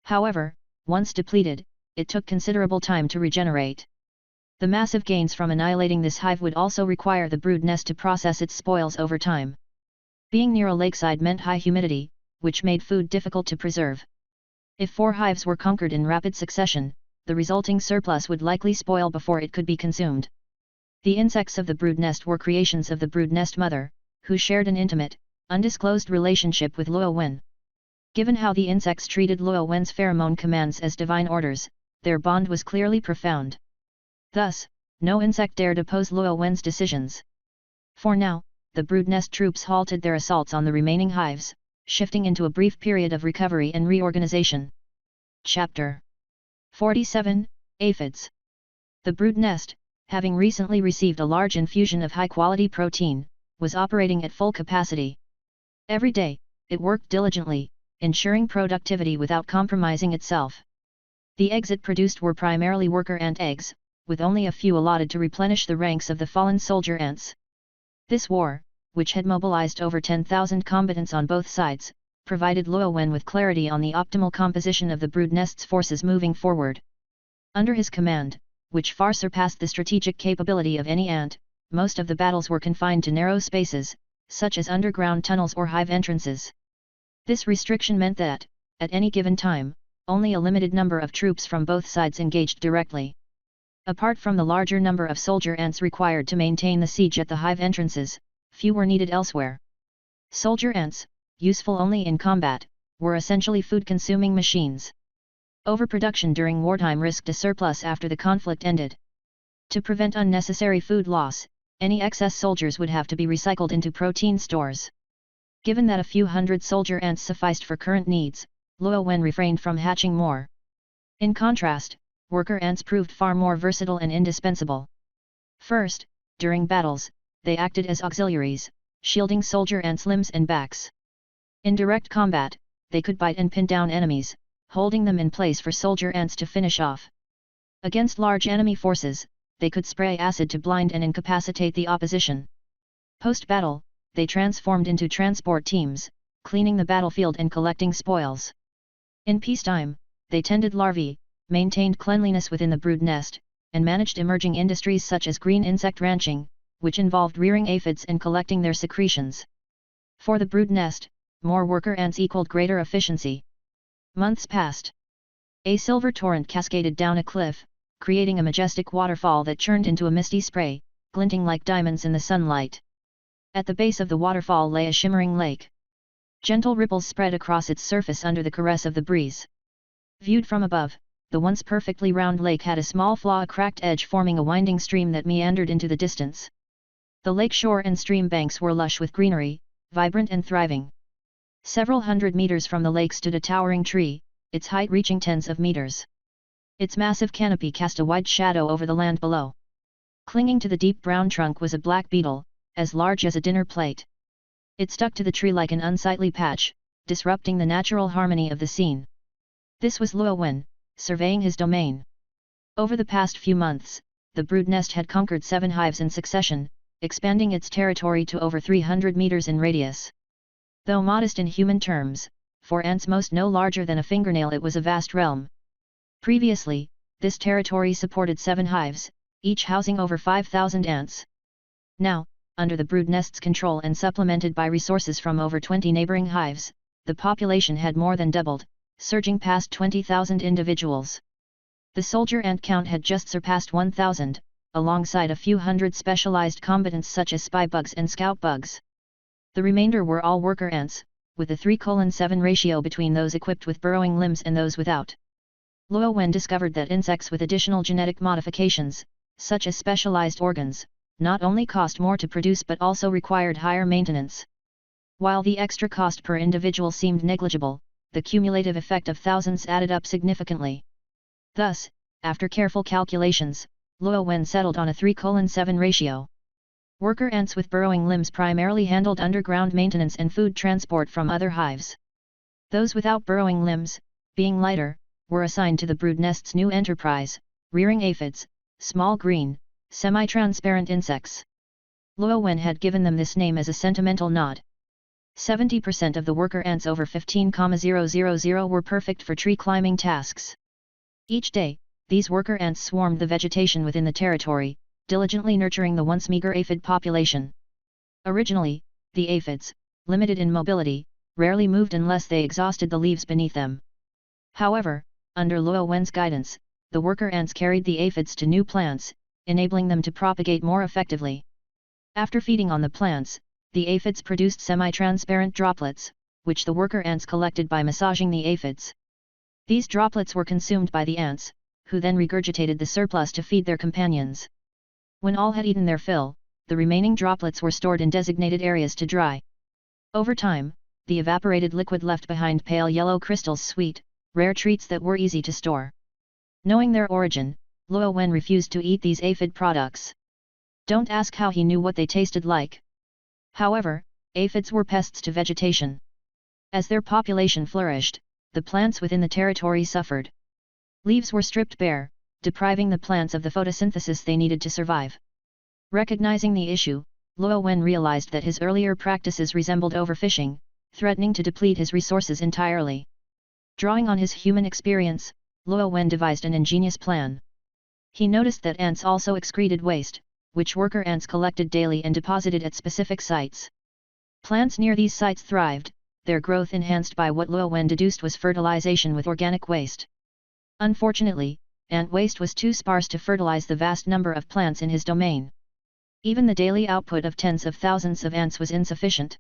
However, once depleted, it took considerable time to regenerate. The massive gains from annihilating this hive would also require the brood nest to process its spoils over time. Being near a lakeside meant high humidity, which made food difficult to preserve. If 4 hives were conquered in rapid succession, the resulting surplus would likely spoil before it could be consumed. The insects of the brood nest were creations of the brood nest mother, who shared an intimate, undisclosed relationship with Luo Wen. Given how the insects treated Luo Wen's pheromone commands as divine orders, their bond was clearly profound. Thus, no insect dared oppose Luo Wen's decisions. For now, the brood nest troops halted their assaults on the remaining hives, shifting into a brief period of recovery and reorganization. Chapter 47, Aphids. The brood nest, having recently received a large infusion of high-quality protein, was operating at full capacity. Every day, it worked diligently, ensuring productivity without compromising itself. The eggs it produced were primarily worker ant eggs, with only a few allotted to replenish the ranks of the fallen soldier ants. This war, which had mobilized over 10,000 combatants on both sides, provided Luo Wen with clarity on the optimal composition of the brood nest's forces moving forward. Under his command, which far surpassed the strategic capability of any ant, most of the battles were confined to narrow spaces, such as underground tunnels or hive entrances. This restriction meant that, at any given time, only a limited number of troops from both sides engaged directly. Apart from the larger number of soldier ants required to maintain the siege at the hive entrances, few were needed elsewhere. Soldier ants, useful only in combat, were essentially food-consuming machines. Overproduction during wartime risked a surplus after the conflict ended. To prevent unnecessary food loss, any excess soldiers would have to be recycled into protein stores. Given that a few hundred soldier ants sufficed for current needs, Luo Wen refrained from hatching more. In contrast, worker ants proved far more versatile and indispensable. First, during battles, they acted as auxiliaries, shielding soldier ants' limbs and backs. In direct combat, they could bite and pin down enemies, holding them in place for soldier ants to finish off. Against large enemy forces, they could spray acid to blind and incapacitate the opposition. Post-battle, they transformed into transport teams, cleaning the battlefield and collecting spoils. In peacetime, they tended larvae, maintained cleanliness within the brood nest, and managed emerging industries such as green insect ranching, which involved rearing aphids and collecting their secretions. For the brood nest, more worker ants equaled greater efficiency. Months passed. A silver torrent cascaded down a cliff, creating a majestic waterfall that churned into a misty spray, glinting like diamonds in the sunlight. At the base of the waterfall lay a shimmering lake. Gentle ripples spread across its surface under the caress of the breeze. Viewed from above, the once perfectly round lake had a small flaw, a cracked edge forming a winding stream that meandered into the distance. The lake shore and stream banks were lush with greenery, vibrant and thriving. Several hundred meters from the lake stood a towering tree, its height reaching tens of meters. Its massive canopy cast a wide shadow over the land below. Clinging to the deep brown trunk was a black beetle, as large as a dinner plate. It stuck to the tree like an unsightly patch, disrupting the natural harmony of the scene. This was Luo Wen, surveying his domain. Over the past few months, the brood nest had conquered 7 hives in succession, expanding its territory to over 300 meters in radius. Though modest in human terms, for ants most no larger than a fingernail, it was a vast realm. Previously, this territory supported 7 hives, each housing over 5,000 ants. Now, under the brood nest's control and supplemented by resources from over 20 neighboring hives, the population had more than doubled, surging past 20,000 individuals. The soldier ant count had just surpassed 1,000, alongside a few hundred specialized combatants such as spy bugs and scout bugs. The remainder were all worker ants, with a 3:7 ratio between those equipped with burrowing limbs and those without. Luo Wen discovered that insects with additional genetic modifications, such as specialized organs, not only cost more to produce but also required higher maintenance. While the extra cost per individual seemed negligible, the cumulative effect of thousands added up significantly. Thus, after careful calculations, Luo Wen settled on a 3:7 ratio. Worker ants with burrowing limbs primarily handled underground maintenance and food transport from other hives. Those without burrowing limbs, being lighter, were assigned to the brood nest's new enterprise, rearing aphids, small green, semi-transparent insects. Luo Wen had given them this name as a sentimental nod. 70% of the worker ants over 15,000 were perfect for tree climbing tasks. Each day, these worker ants swarmed the vegetation within the territory, diligently nurturing the once meager aphid population. Originally, the aphids, limited in mobility, rarely moved unless they exhausted the leaves beneath them. However, under Luo Wen's guidance, the worker ants carried the aphids to new plants, enabling them to propagate more effectively. After feeding on the plants, the aphids produced semi-transparent droplets, which the worker ants collected by massaging the aphids. These droplets were consumed by the ants, who then regurgitated the surplus to feed their companions. When all had eaten their fill, the remaining droplets were stored in designated areas to dry. Over time, the evaporated liquid left behind pale yellow crystals, sweet, rare treats that were easy to store. Knowing their origin, Luo Wen refused to eat these aphid products. Don't ask how he knew what they tasted like. However, aphids were pests to vegetation. As their population flourished, the plants within the territory suffered. Leaves were stripped bare, depriving the plants of the photosynthesis they needed to survive. Recognizing the issue, Luo Wen realized that his earlier practices resembled overfishing, threatening to deplete his resources entirely. Drawing on his human experience, Luo Wen devised an ingenious plan. He noticed that ants also excreted waste, which worker ants collected daily and deposited at specific sites. Plants near these sites thrived, their growth enhanced by what Luo Wen deduced was fertilization with organic waste. Unfortunately, ant waste was too sparse to fertilize the vast number of plants in his domain. Even the daily output of tens of thousands of ants was insufficient.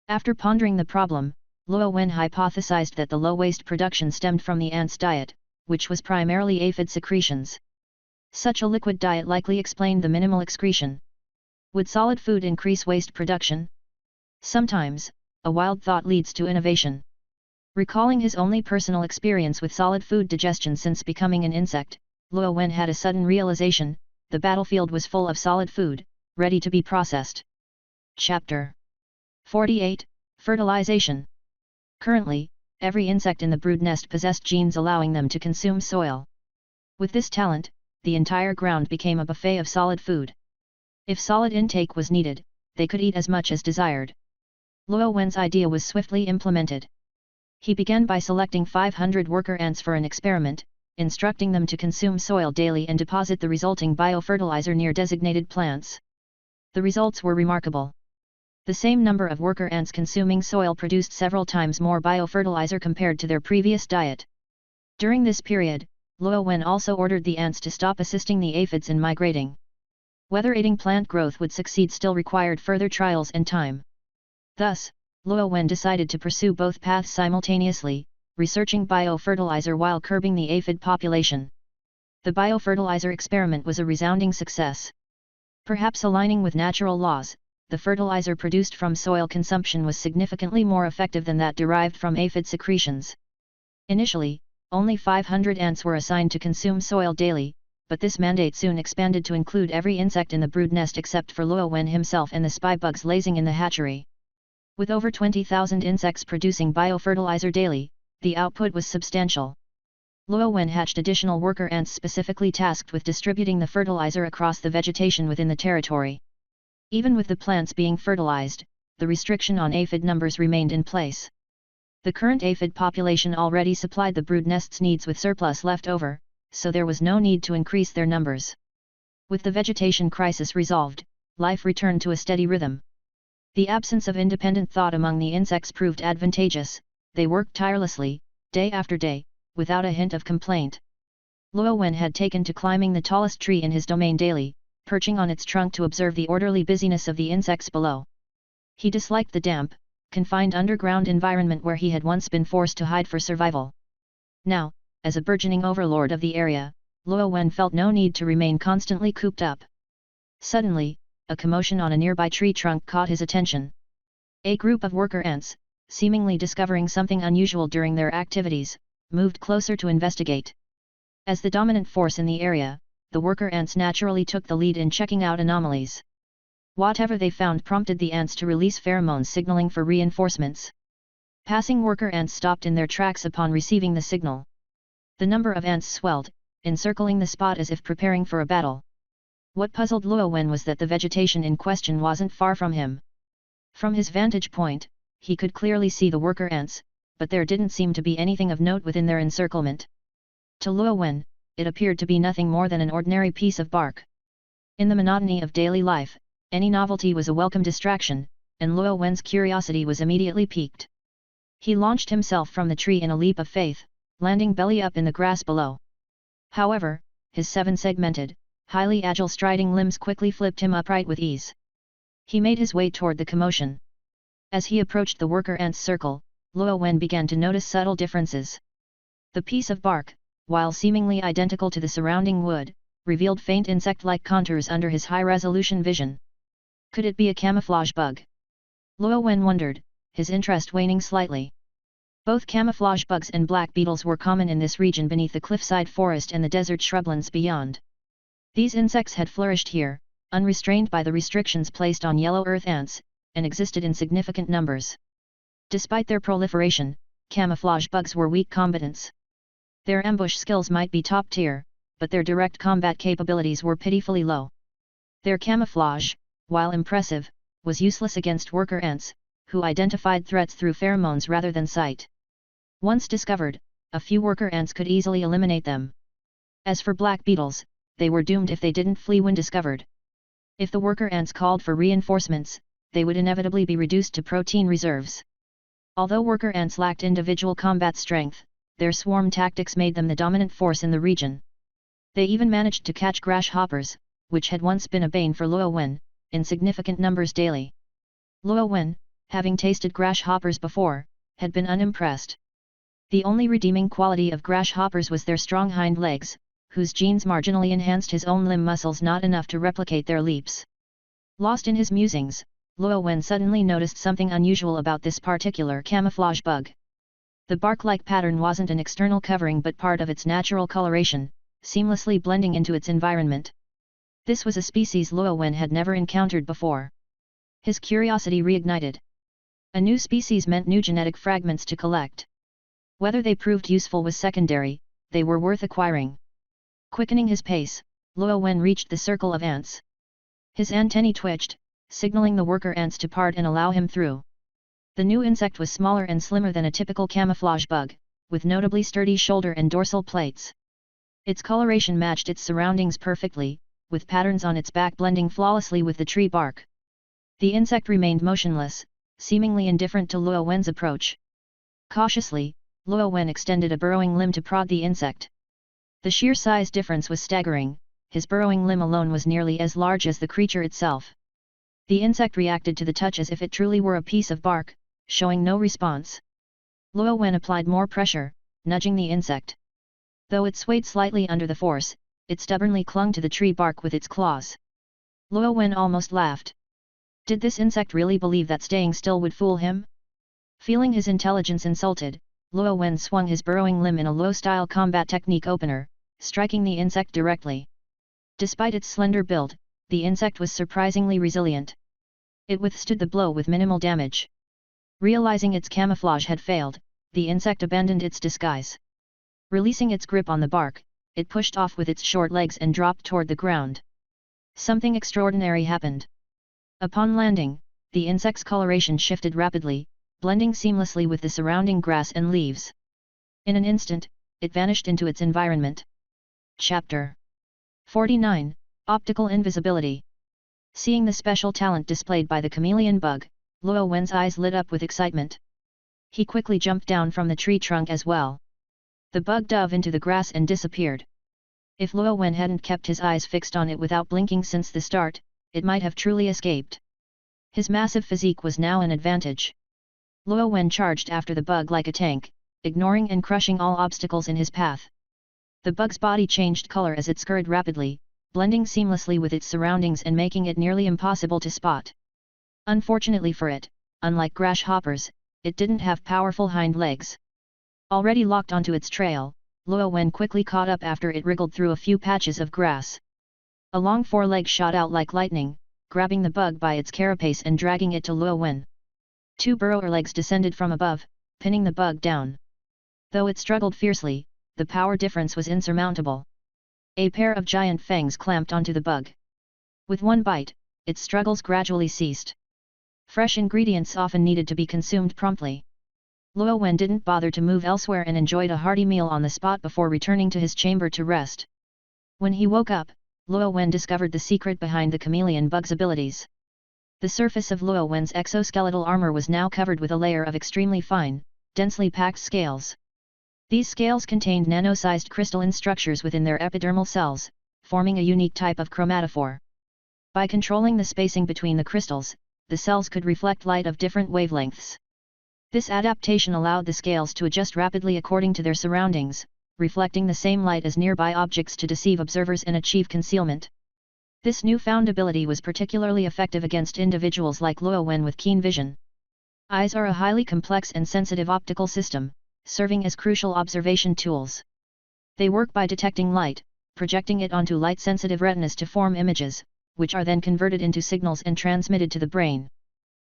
After pondering the problem, Luo Wen hypothesized that the low waste production stemmed from the ants' diet, which was primarily aphid secretions. Such a liquid diet likely explained the minimal excretion. Would solid food increase waste production? Sometimes, a wild thought leads to innovation. Recalling his only personal experience with solid food digestion since becoming an insect, Luo Wen had a sudden realization: the battlefield was full of solid food, ready to be processed. Chapter 48 Fertilization. Currently, every insect in the brood nest possessed genes allowing them to consume soil. With this talent, the entire ground became a buffet of solid food. If solid intake was needed, they could eat as much as desired. Luo Wen's idea was swiftly implemented. He began by selecting 500 worker ants for an experiment, instructing them to consume soil daily and deposit the resulting biofertilizer near designated plants. The results were remarkable. The same number of worker ants consuming soil produced several times more biofertilizer compared to their previous diet. During this period, Luo Wen also ordered the ants to stop assisting the aphids in migrating. Whether aiding plant growth would succeed still required further trials and time. Thus, Luo Wen decided to pursue both paths simultaneously, researching biofertilizer while curbing the aphid population. The biofertilizer experiment was a resounding success. Perhaps aligning with natural laws, the fertilizer produced from soil consumption was significantly more effective than that derived from aphid secretions. Initially, only 500 ants were assigned to consume soil daily, but this mandate soon expanded to include every insect in the brood nest except for Luo Wen himself and the spy bugs lazing in the hatchery. With over 20,000 insects producing biofertilizer daily, the output was substantial. Luo Wen hatched additional worker ants specifically tasked with distributing the fertilizer across the vegetation within the territory. Even with the plants being fertilized, the restriction on aphid numbers remained in place. The current aphid population already supplied the brood nest's needs with surplus left over, so there was no need to increase their numbers. With the vegetation crisis resolved, life returned to a steady rhythm. The absence of independent thought among the insects proved advantageous. They worked tirelessly, day after day, without a hint of complaint. Luo Wen had taken to climbing the tallest tree in his domain daily, perching on its trunk to observe the orderly busyness of the insects below. He disliked the damp, confined underground environment where he had once been forced to hide for survival. Now, as a burgeoning overlord of the area, Luo Wen felt no need to remain constantly cooped up. Suddenly, a commotion on a nearby tree trunk caught his attention. A group of worker ants, seemingly discovering something unusual during their activities, moved closer to investigate. As the dominant force in the area, the worker ants naturally took the lead in checking out anomalies. Whatever they found prompted the ants to release pheromones signaling for reinforcements. Passing worker ants stopped in their tracks upon receiving the signal. The number of ants swelled, encircling the spot as if preparing for a battle. What puzzled Luo Wen was that the vegetation in question wasn't far from him. From his vantage point, he could clearly see the worker ants, but there didn't seem to be anything of note within their encirclement. To Luo Wen, it appeared to be nothing more than an ordinary piece of bark. In the monotony of daily life, any novelty was a welcome distraction, and Luo Wen's curiosity was immediately piqued. He launched himself from the tree in a leap of faith, landing belly up in the grass below. However, his 7-segmented, highly agile striding limbs quickly flipped him upright with ease. He made his way toward the commotion. As he approached the worker ant's circle, Luo Wen began to notice subtle differences. The piece of bark, while seemingly identical to the surrounding wood, revealed faint insect-like contours under his high-resolution vision. Could it be a camouflage bug? Luo Wen wondered, his interest waning slightly. Both camouflage bugs and black beetles were common in this region beneath the cliffside forest and the desert shrublands beyond. These insects had flourished here, unrestrained by the restrictions placed on yellow earth ants, and existed in significant numbers. Despite their proliferation, camouflage bugs were weak combatants. Their ambush skills might be top tier, but their direct combat capabilities were pitifully low. Their camouflage, while impressive, was useless against worker ants, who identified threats through pheromones rather than sight. Once discovered, a few worker ants could easily eliminate them. As for black beetles, they were doomed if they didn't flee when discovered. If the worker ants called for reinforcements, they would inevitably be reduced to protein reserves. Although worker ants lacked individual combat strength, their swarm tactics made them the dominant force in the region. They even managed to catch grasshoppers, which had once been a bane for Luo Wen, in significant numbers daily. Luo Wen, having tasted grasshoppers before, had been unimpressed. The only redeeming quality of grasshoppers was their strong hind legs, whose genes marginally enhanced his own limb muscles not enough to replicate their leaps. Lost in his musings, Luo Wen suddenly noticed something unusual about this particular camouflage bug. The bark-like pattern wasn't an external covering but part of its natural coloration, seamlessly blending into its environment. This was a species Luo Wen had never encountered before. His curiosity reignited. A new species meant new genetic fragments to collect. Whether they proved useful was secondary, they were worth acquiring. Quickening his pace, Luo Wen reached the circle of ants. His antennae twitched, signaling the worker ants to part and allow him through. The new insect was smaller and slimmer than a typical camouflage bug, with notably sturdy shoulder and dorsal plates. Its coloration matched its surroundings perfectly, with patterns on its back blending flawlessly with the tree bark. The insect remained motionless, seemingly indifferent to Luo Wen's approach. Cautiously, Luo Wen extended a burrowing limb to prod the insect. The sheer size difference was staggering, his burrowing limb alone was nearly as large as the creature itself. The insect reacted to the touch as if it truly were a piece of bark, showing no response. Luo Wen applied more pressure, nudging the insect. Though it swayed slightly under the force, it stubbornly clung to the tree bark with its claws. Luo Wen almost laughed. Did this insect really believe that staying still would fool him? Feeling his intelligence insulted, Luo Wen swung his burrowing limb in a low-style combat technique opener, striking the insect directly. Despite its slender build, the insect was surprisingly resilient. It withstood the blow with minimal damage. Realizing its camouflage had failed, the insect abandoned its disguise. Releasing its grip on the bark, it pushed off with its short legs and dropped toward the ground. Something extraordinary happened. Upon landing, the insect's coloration shifted rapidly, blending seamlessly with the surrounding grass and leaves. In an instant, it vanished into its environment. Chapter 49, Optical Invisibility. Seeing the special talent displayed by the chameleon bug, Luo Wen's eyes lit up with excitement. He quickly jumped down from the tree trunk as well. The bug dove into the grass and disappeared. If Luo Wen hadn't kept his eyes fixed on it without blinking since the start, it might have truly escaped. His massive physique was now an advantage. Luo Wen charged after the bug like a tank, ignoring and crushing all obstacles in his path. The bug's body changed color as it scurried rapidly, blending seamlessly with its surroundings and making it nearly impossible to spot. Unfortunately for it, unlike grasshoppers, it didn't have powerful hind legs. Already locked onto its trail, Luo Wen quickly caught up after it wriggled through a few patches of grass. A long foreleg shot out like lightning, grabbing the bug by its carapace and dragging it to Luo Wen. Two burrower legs descended from above, pinning the bug down. Though it struggled fiercely, the power difference was insurmountable. A pair of giant fangs clamped onto the bug. With one bite, its struggles gradually ceased. Fresh ingredients often needed to be consumed promptly. Luo Wen didn't bother to move elsewhere and enjoyed a hearty meal on the spot before returning to his chamber to rest. When he woke up, Luo Wen discovered the secret behind the chameleon bug's abilities. The surface of Luo Wen's exoskeletal armor was now covered with a layer of extremely fine, densely packed scales. These scales contained nano-sized crystalline structures within their epidermal cells, forming a unique type of chromatophore. By controlling the spacing between the crystals, the cells could reflect light of different wavelengths. This adaptation allowed the scales to adjust rapidly according to their surroundings, reflecting the same light as nearby objects to deceive observers and achieve concealment. This newfound ability was particularly effective against individuals like Luo Wen with keen vision. Eyes are a highly complex and sensitive optical system, serving as crucial observation tools. They work by detecting light, projecting it onto light-sensitive retinas to form images, which are then converted into signals and transmitted to the brain.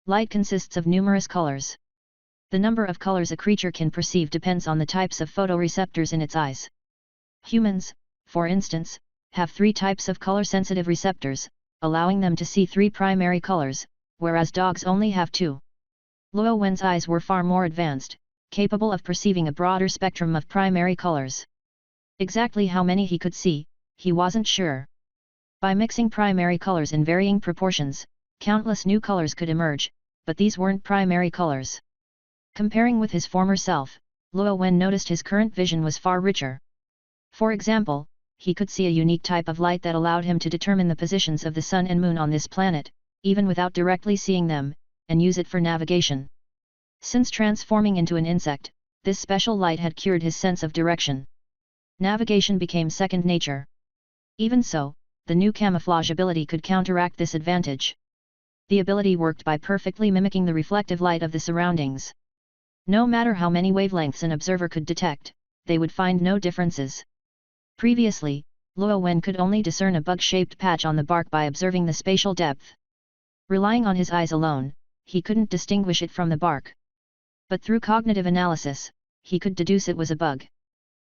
Light consists of numerous colors. The number of colors a creature can perceive depends on the types of photoreceptors in its eyes. Humans, for instance, have 3 types of color-sensitive receptors, allowing them to see 3 primary colors, whereas dogs only have 2. Luo Wen's eyes were far more advanced, capable of perceiving a broader spectrum of primary colors. Exactly how many he could see, he wasn't sure. By mixing primary colors in varying proportions, countless new colors could emerge, but these weren't primary colors. Comparing with his former self, Luo Wen noticed his current vision was far richer. For example, he could see a unique type of light that allowed him to determine the positions of the sun and moon on this planet, even without directly seeing them, and use it for navigation. Since transforming into an insect, this special light had cured his sense of direction. Navigation became second nature. Even so, the new camouflage ability could counteract this advantage. The ability worked by perfectly mimicking the reflective light of the surroundings. No matter how many wavelengths an observer could detect, they would find no differences. Previously, Luo Wen could only discern a bug-shaped patch on the bark by observing the spatial depth. Relying on his eyes alone, he couldn't distinguish it from the bark. But through cognitive analysis, he could deduce it was a bug.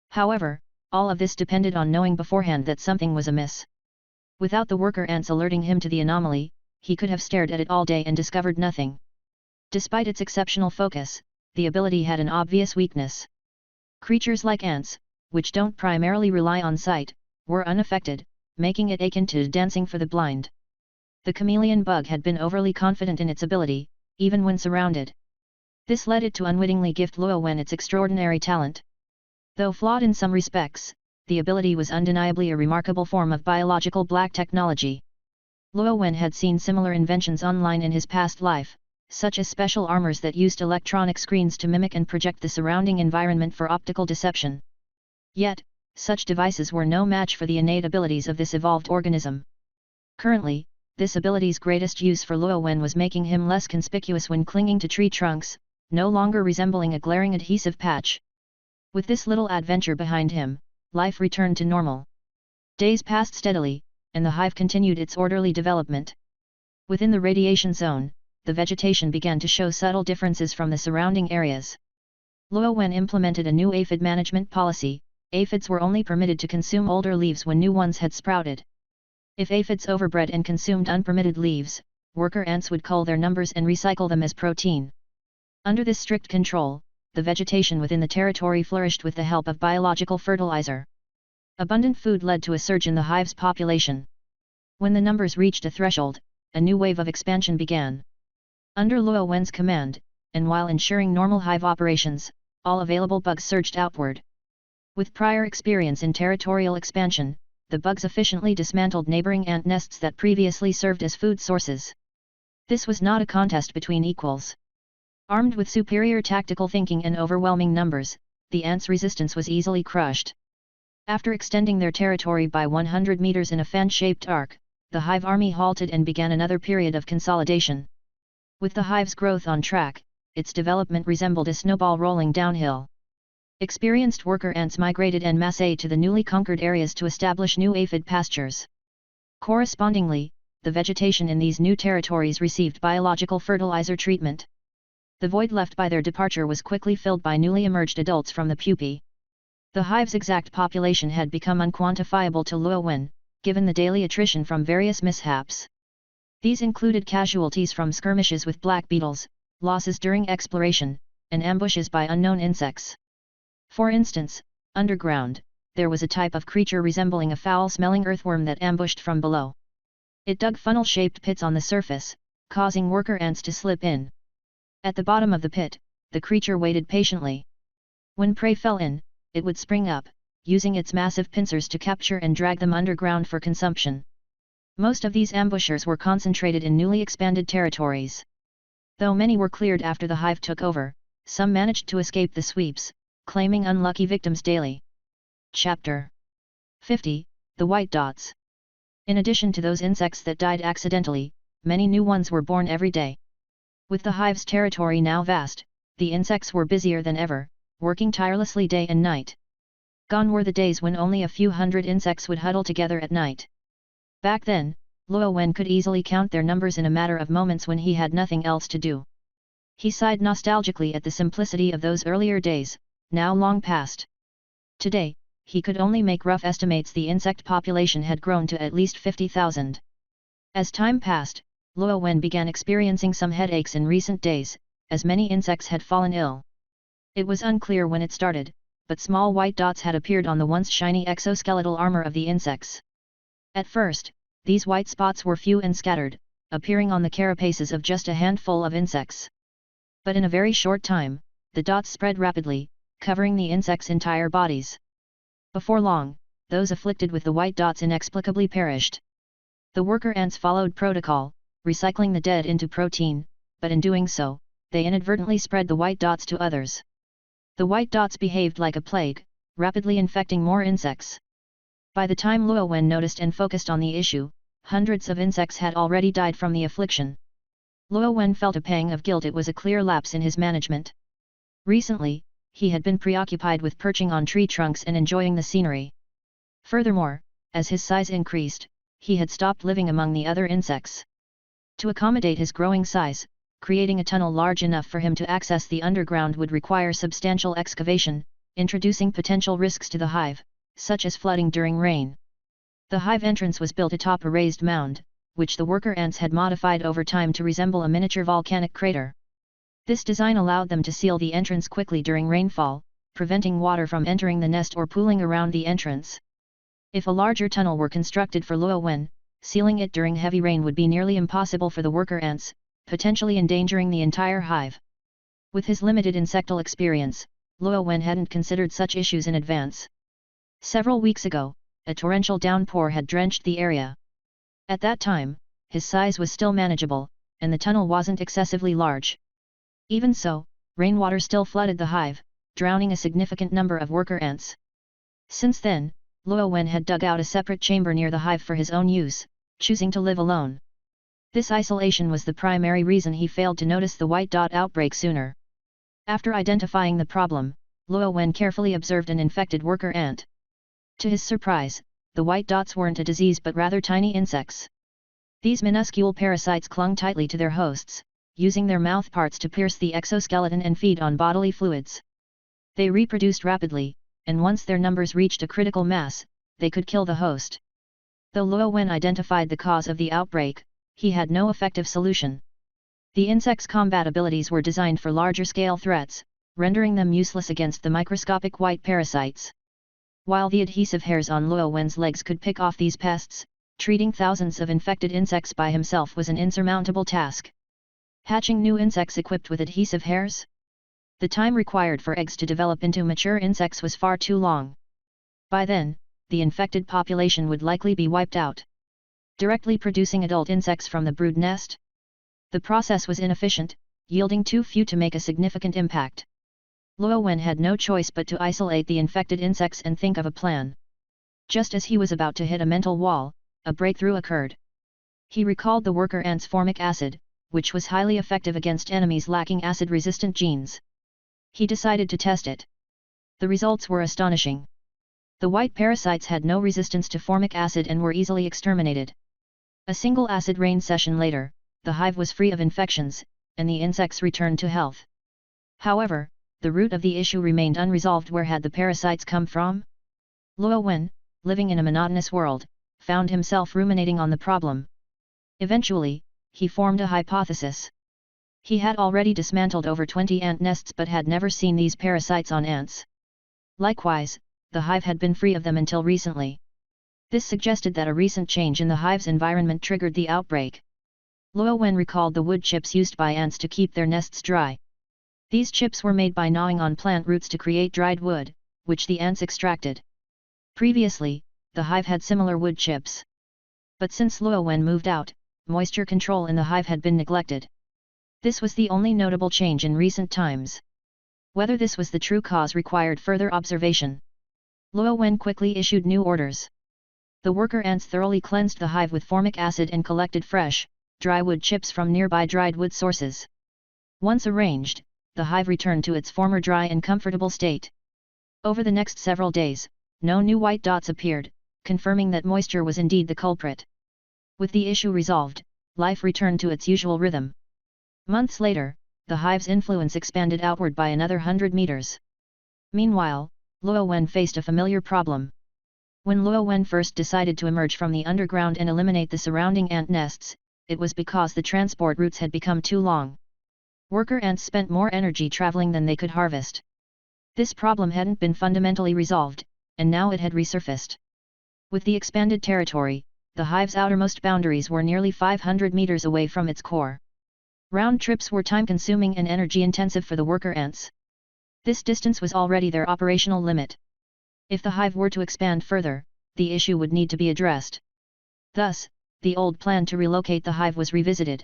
However, all of this depended on knowing beforehand that something was amiss. Without the worker ants alerting him to the anomaly, he could have stared at it all day and discovered nothing. Despite its exceptional focus, the ability had an obvious weakness. Creatures like ants, which don't primarily rely on sight, were unaffected, making it akin to dancing for the blind. The chameleon bug had been overly confident in its ability, even when surrounded. This led it to unwittingly gift Luo Wen its extraordinary talent. Though flawed in some respects, the ability was undeniably a remarkable form of biological black technology. Luo Wen had seen similar inventions online in his past life, such as special armors that used electronic screens to mimic and project the surrounding environment for optical deception. Yet, such devices were no match for the innate abilities of this evolved organism. Currently, this ability's greatest use for Luo Wen was making him less conspicuous when clinging to tree trunks, no longer resembling a glaring adhesive patch. With this little adventure behind him, life returned to normal. Days passed steadily, and the hive continued its orderly development. Within the radiation zone, the vegetation began to show subtle differences from the surrounding areas. Luo Wen implemented a new aphid management policy. Aphids were only permitted to consume older leaves when new ones had sprouted. If aphids overbred and consumed unpermitted leaves, worker ants would cull their numbers and recycle them as protein. Under this strict control, the vegetation within the territory flourished with the help of biological fertilizer. Abundant food led to a surge in the hive's population. When the numbers reached a threshold, a new wave of expansion began. Under Luo Wen's command, and while ensuring normal hive operations, all available bugs surged outward. With prior experience in territorial expansion, the bugs efficiently dismantled neighboring ant nests that previously served as food sources. This was not a contest between equals. Armed with superior tactical thinking and overwhelming numbers, the ants' resistance was easily crushed. After extending their territory by 100 meters in a fan-shaped arc, the hive army halted and began another period of consolidation. With the hive's growth on track, its development resembled a snowball rolling downhill. Experienced worker ants migrated en masse to the newly conquered areas to establish new aphid pastures. Correspondingly, the vegetation in these new territories received biological fertilizer treatment. The void left by their departure was quickly filled by newly emerged adults from the pupae. The hive's exact population had become unquantifiable to Luo Wen, given the daily attrition from various mishaps. These included casualties from skirmishes with black beetles, losses during exploration, and ambushes by unknown insects. For instance, underground, there was a type of creature resembling a foul-smelling earthworm that ambushed from below. It dug funnel-shaped pits on the surface, causing worker ants to slip in. At the bottom of the pit, the creature waited patiently. When prey fell in, it would spring up, using its massive pincers to capture and drag them underground for consumption. Most of these ambushers were concentrated in newly expanded territories. Though many were cleared after the hive took over, some managed to escape the sweeps, claiming unlucky victims daily. Chapter 50, The White Dots. In addition to those insects that died accidentally, many new ones were born every day. With the hive's territory now vast, the insects were busier than ever, working tirelessly day and night. Gone were the days when only a few hundred insects would huddle together at night. Back then, Luo Wen could easily count their numbers in a matter of moments when he had nothing else to do. He sighed nostalgically at the simplicity of those earlier days, now long past. Today, he could only make rough estimates. The insect population had grown to at least 50,000. As time passed, Luo Wen began experiencing some headaches in recent days, as many insects had fallen ill. It was unclear when it started, but small white dots had appeared on the once shiny exoskeletal armor of the insects. At first, these white spots were few and scattered, appearing on the carapaces of just a handful of insects. But in a very short time, the dots spread rapidly, covering the insects' entire bodies. Before long, those afflicted with the white dots inexplicably perished. The worker ants followed protocol, recycling the dead into protein, but in doing so, they inadvertently spread the white dots to others. The white dots behaved like a plague, rapidly infecting more insects. By the time Luo Wen noticed and focused on the issue, hundreds of insects had already died from the affliction. Luo Wen felt a pang of guilt. It was a clear lapse in his management. Recently, he had been preoccupied with perching on tree trunks and enjoying the scenery. Furthermore, as his size increased, he had stopped living among the other insects. To accommodate his growing size, creating a tunnel large enough for him to access the underground would require substantial excavation, introducing potential risks to the hive, such as flooding during rain. The hive entrance was built atop a raised mound, which the worker ants had modified over time to resemble a miniature volcanic crater. This design allowed them to seal the entrance quickly during rainfall, preventing water from entering the nest or pooling around the entrance. If a larger tunnel were constructed for Luo Wen, sealing it during heavy rain would be nearly impossible for the worker ants, potentially endangering the entire hive. With his limited insectal experience, Luo Wen hadn't considered such issues in advance. Several weeks ago, a torrential downpour had drenched the area. At that time, his size was still manageable, and the tunnel wasn't excessively large. Even so, rainwater still flooded the hive, drowning a significant number of worker ants. Since then, Luo Wen had dug out a separate chamber near the hive for his own use, choosing to live alone. This isolation was the primary reason he failed to notice the white dot outbreak sooner. After identifying the problem, Luo Wen carefully observed an infected worker ant. To his surprise, the white dots weren't a disease but rather tiny insects. These minuscule parasites clung tightly to their hosts, using their mouth parts to pierce the exoskeleton and feed on bodily fluids. They reproduced rapidly, and once their numbers reached a critical mass, they could kill the host. Though Luo Wen identified the cause of the outbreak, he had no effective solution. The insects' combat abilities were designed for larger-scale threats, rendering them useless against the microscopic white parasites. While the adhesive hairs on Luo Wen's legs could pick off these pests, treating thousands of infected insects by himself was an insurmountable task. Hatching new insects equipped with adhesive hairs? The time required for eggs to develop into mature insects was far too long. By then, the infected population would likely be wiped out. Directly producing adult insects from the brood nest? The process was inefficient, yielding too few to make a significant impact. Luo Wen had no choice but to isolate the infected insects and think of a plan. Just as he was about to hit a mental wall, a breakthrough occurred. He recalled the worker ant's formic acid, which was highly effective against enemies lacking acid-resistant genes. He decided to test it. The results were astonishing. The white parasites had no resistance to formic acid and were easily exterminated. A single acid rain session later, the hive was free of infections, and the insects returned to health. However, the root of the issue remained unresolved. Where had the parasites come from? Luo Wen, living in a monotonous world, found himself ruminating on the problem. Eventually, he formed a hypothesis. He had already dismantled over 20 ant nests but had never seen these parasites on ants. Likewise, the hive had been free of them until recently. This suggested that a recent change in the hive's environment triggered the outbreak. Luo Wen recalled the wood chips used by ants to keep their nests dry. These chips were made by gnawing on plant roots to create dried wood, which the ants extracted. Previously, the hive had similar wood chips. But since Luo Wen moved out, moisture control in the hive had been neglected. This was the only notable change in recent times. Whether this was the true cause required further observation. Luo Wen quickly issued new orders. The worker ants thoroughly cleansed the hive with formic acid and collected fresh, dry wood chips from nearby dried wood sources. Once arranged, the hive returned to its former dry and comfortable state. Over the next several days, no new white dots appeared, confirming that moisture was indeed the culprit. With the issue resolved, life returned to its usual rhythm. Months later, the hive's influence expanded outward by another 100 meters. Meanwhile, Luo Wen faced a familiar problem. When Luo Wen first decided to emerge from the underground and eliminate the surrounding ant nests, it was because the transport routes had become too long. Worker ants spent more energy traveling than they could harvest. This problem hadn't been fundamentally resolved, and now it had resurfaced. With the expanded territory, the hive's outermost boundaries were nearly 500 meters away from its core. Round trips were time-consuming and energy-intensive for the worker ants. This distance was already their operational limit. If the hive were to expand further, the issue would need to be addressed. Thus, the old plan to relocate the hive was revisited.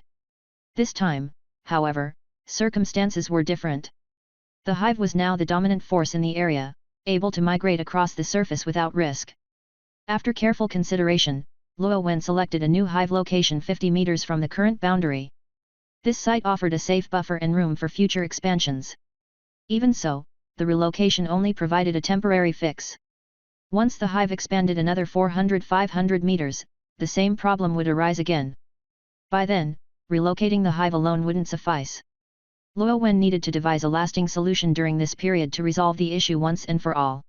This time, however, circumstances were different. The hive was now the dominant force in the area, able to migrate across the surface without risk. After careful consideration, Luo Wen selected a new hive location 50 meters from the current boundary. This site offered a safe buffer and room for future expansions. Even so, the relocation only provided a temporary fix. Once the hive expanded another 400–500 meters, the same problem would arise again. By then, relocating the hive alone wouldn't suffice. Luo Wen needed to devise a lasting solution during this period to resolve the issue once and for all.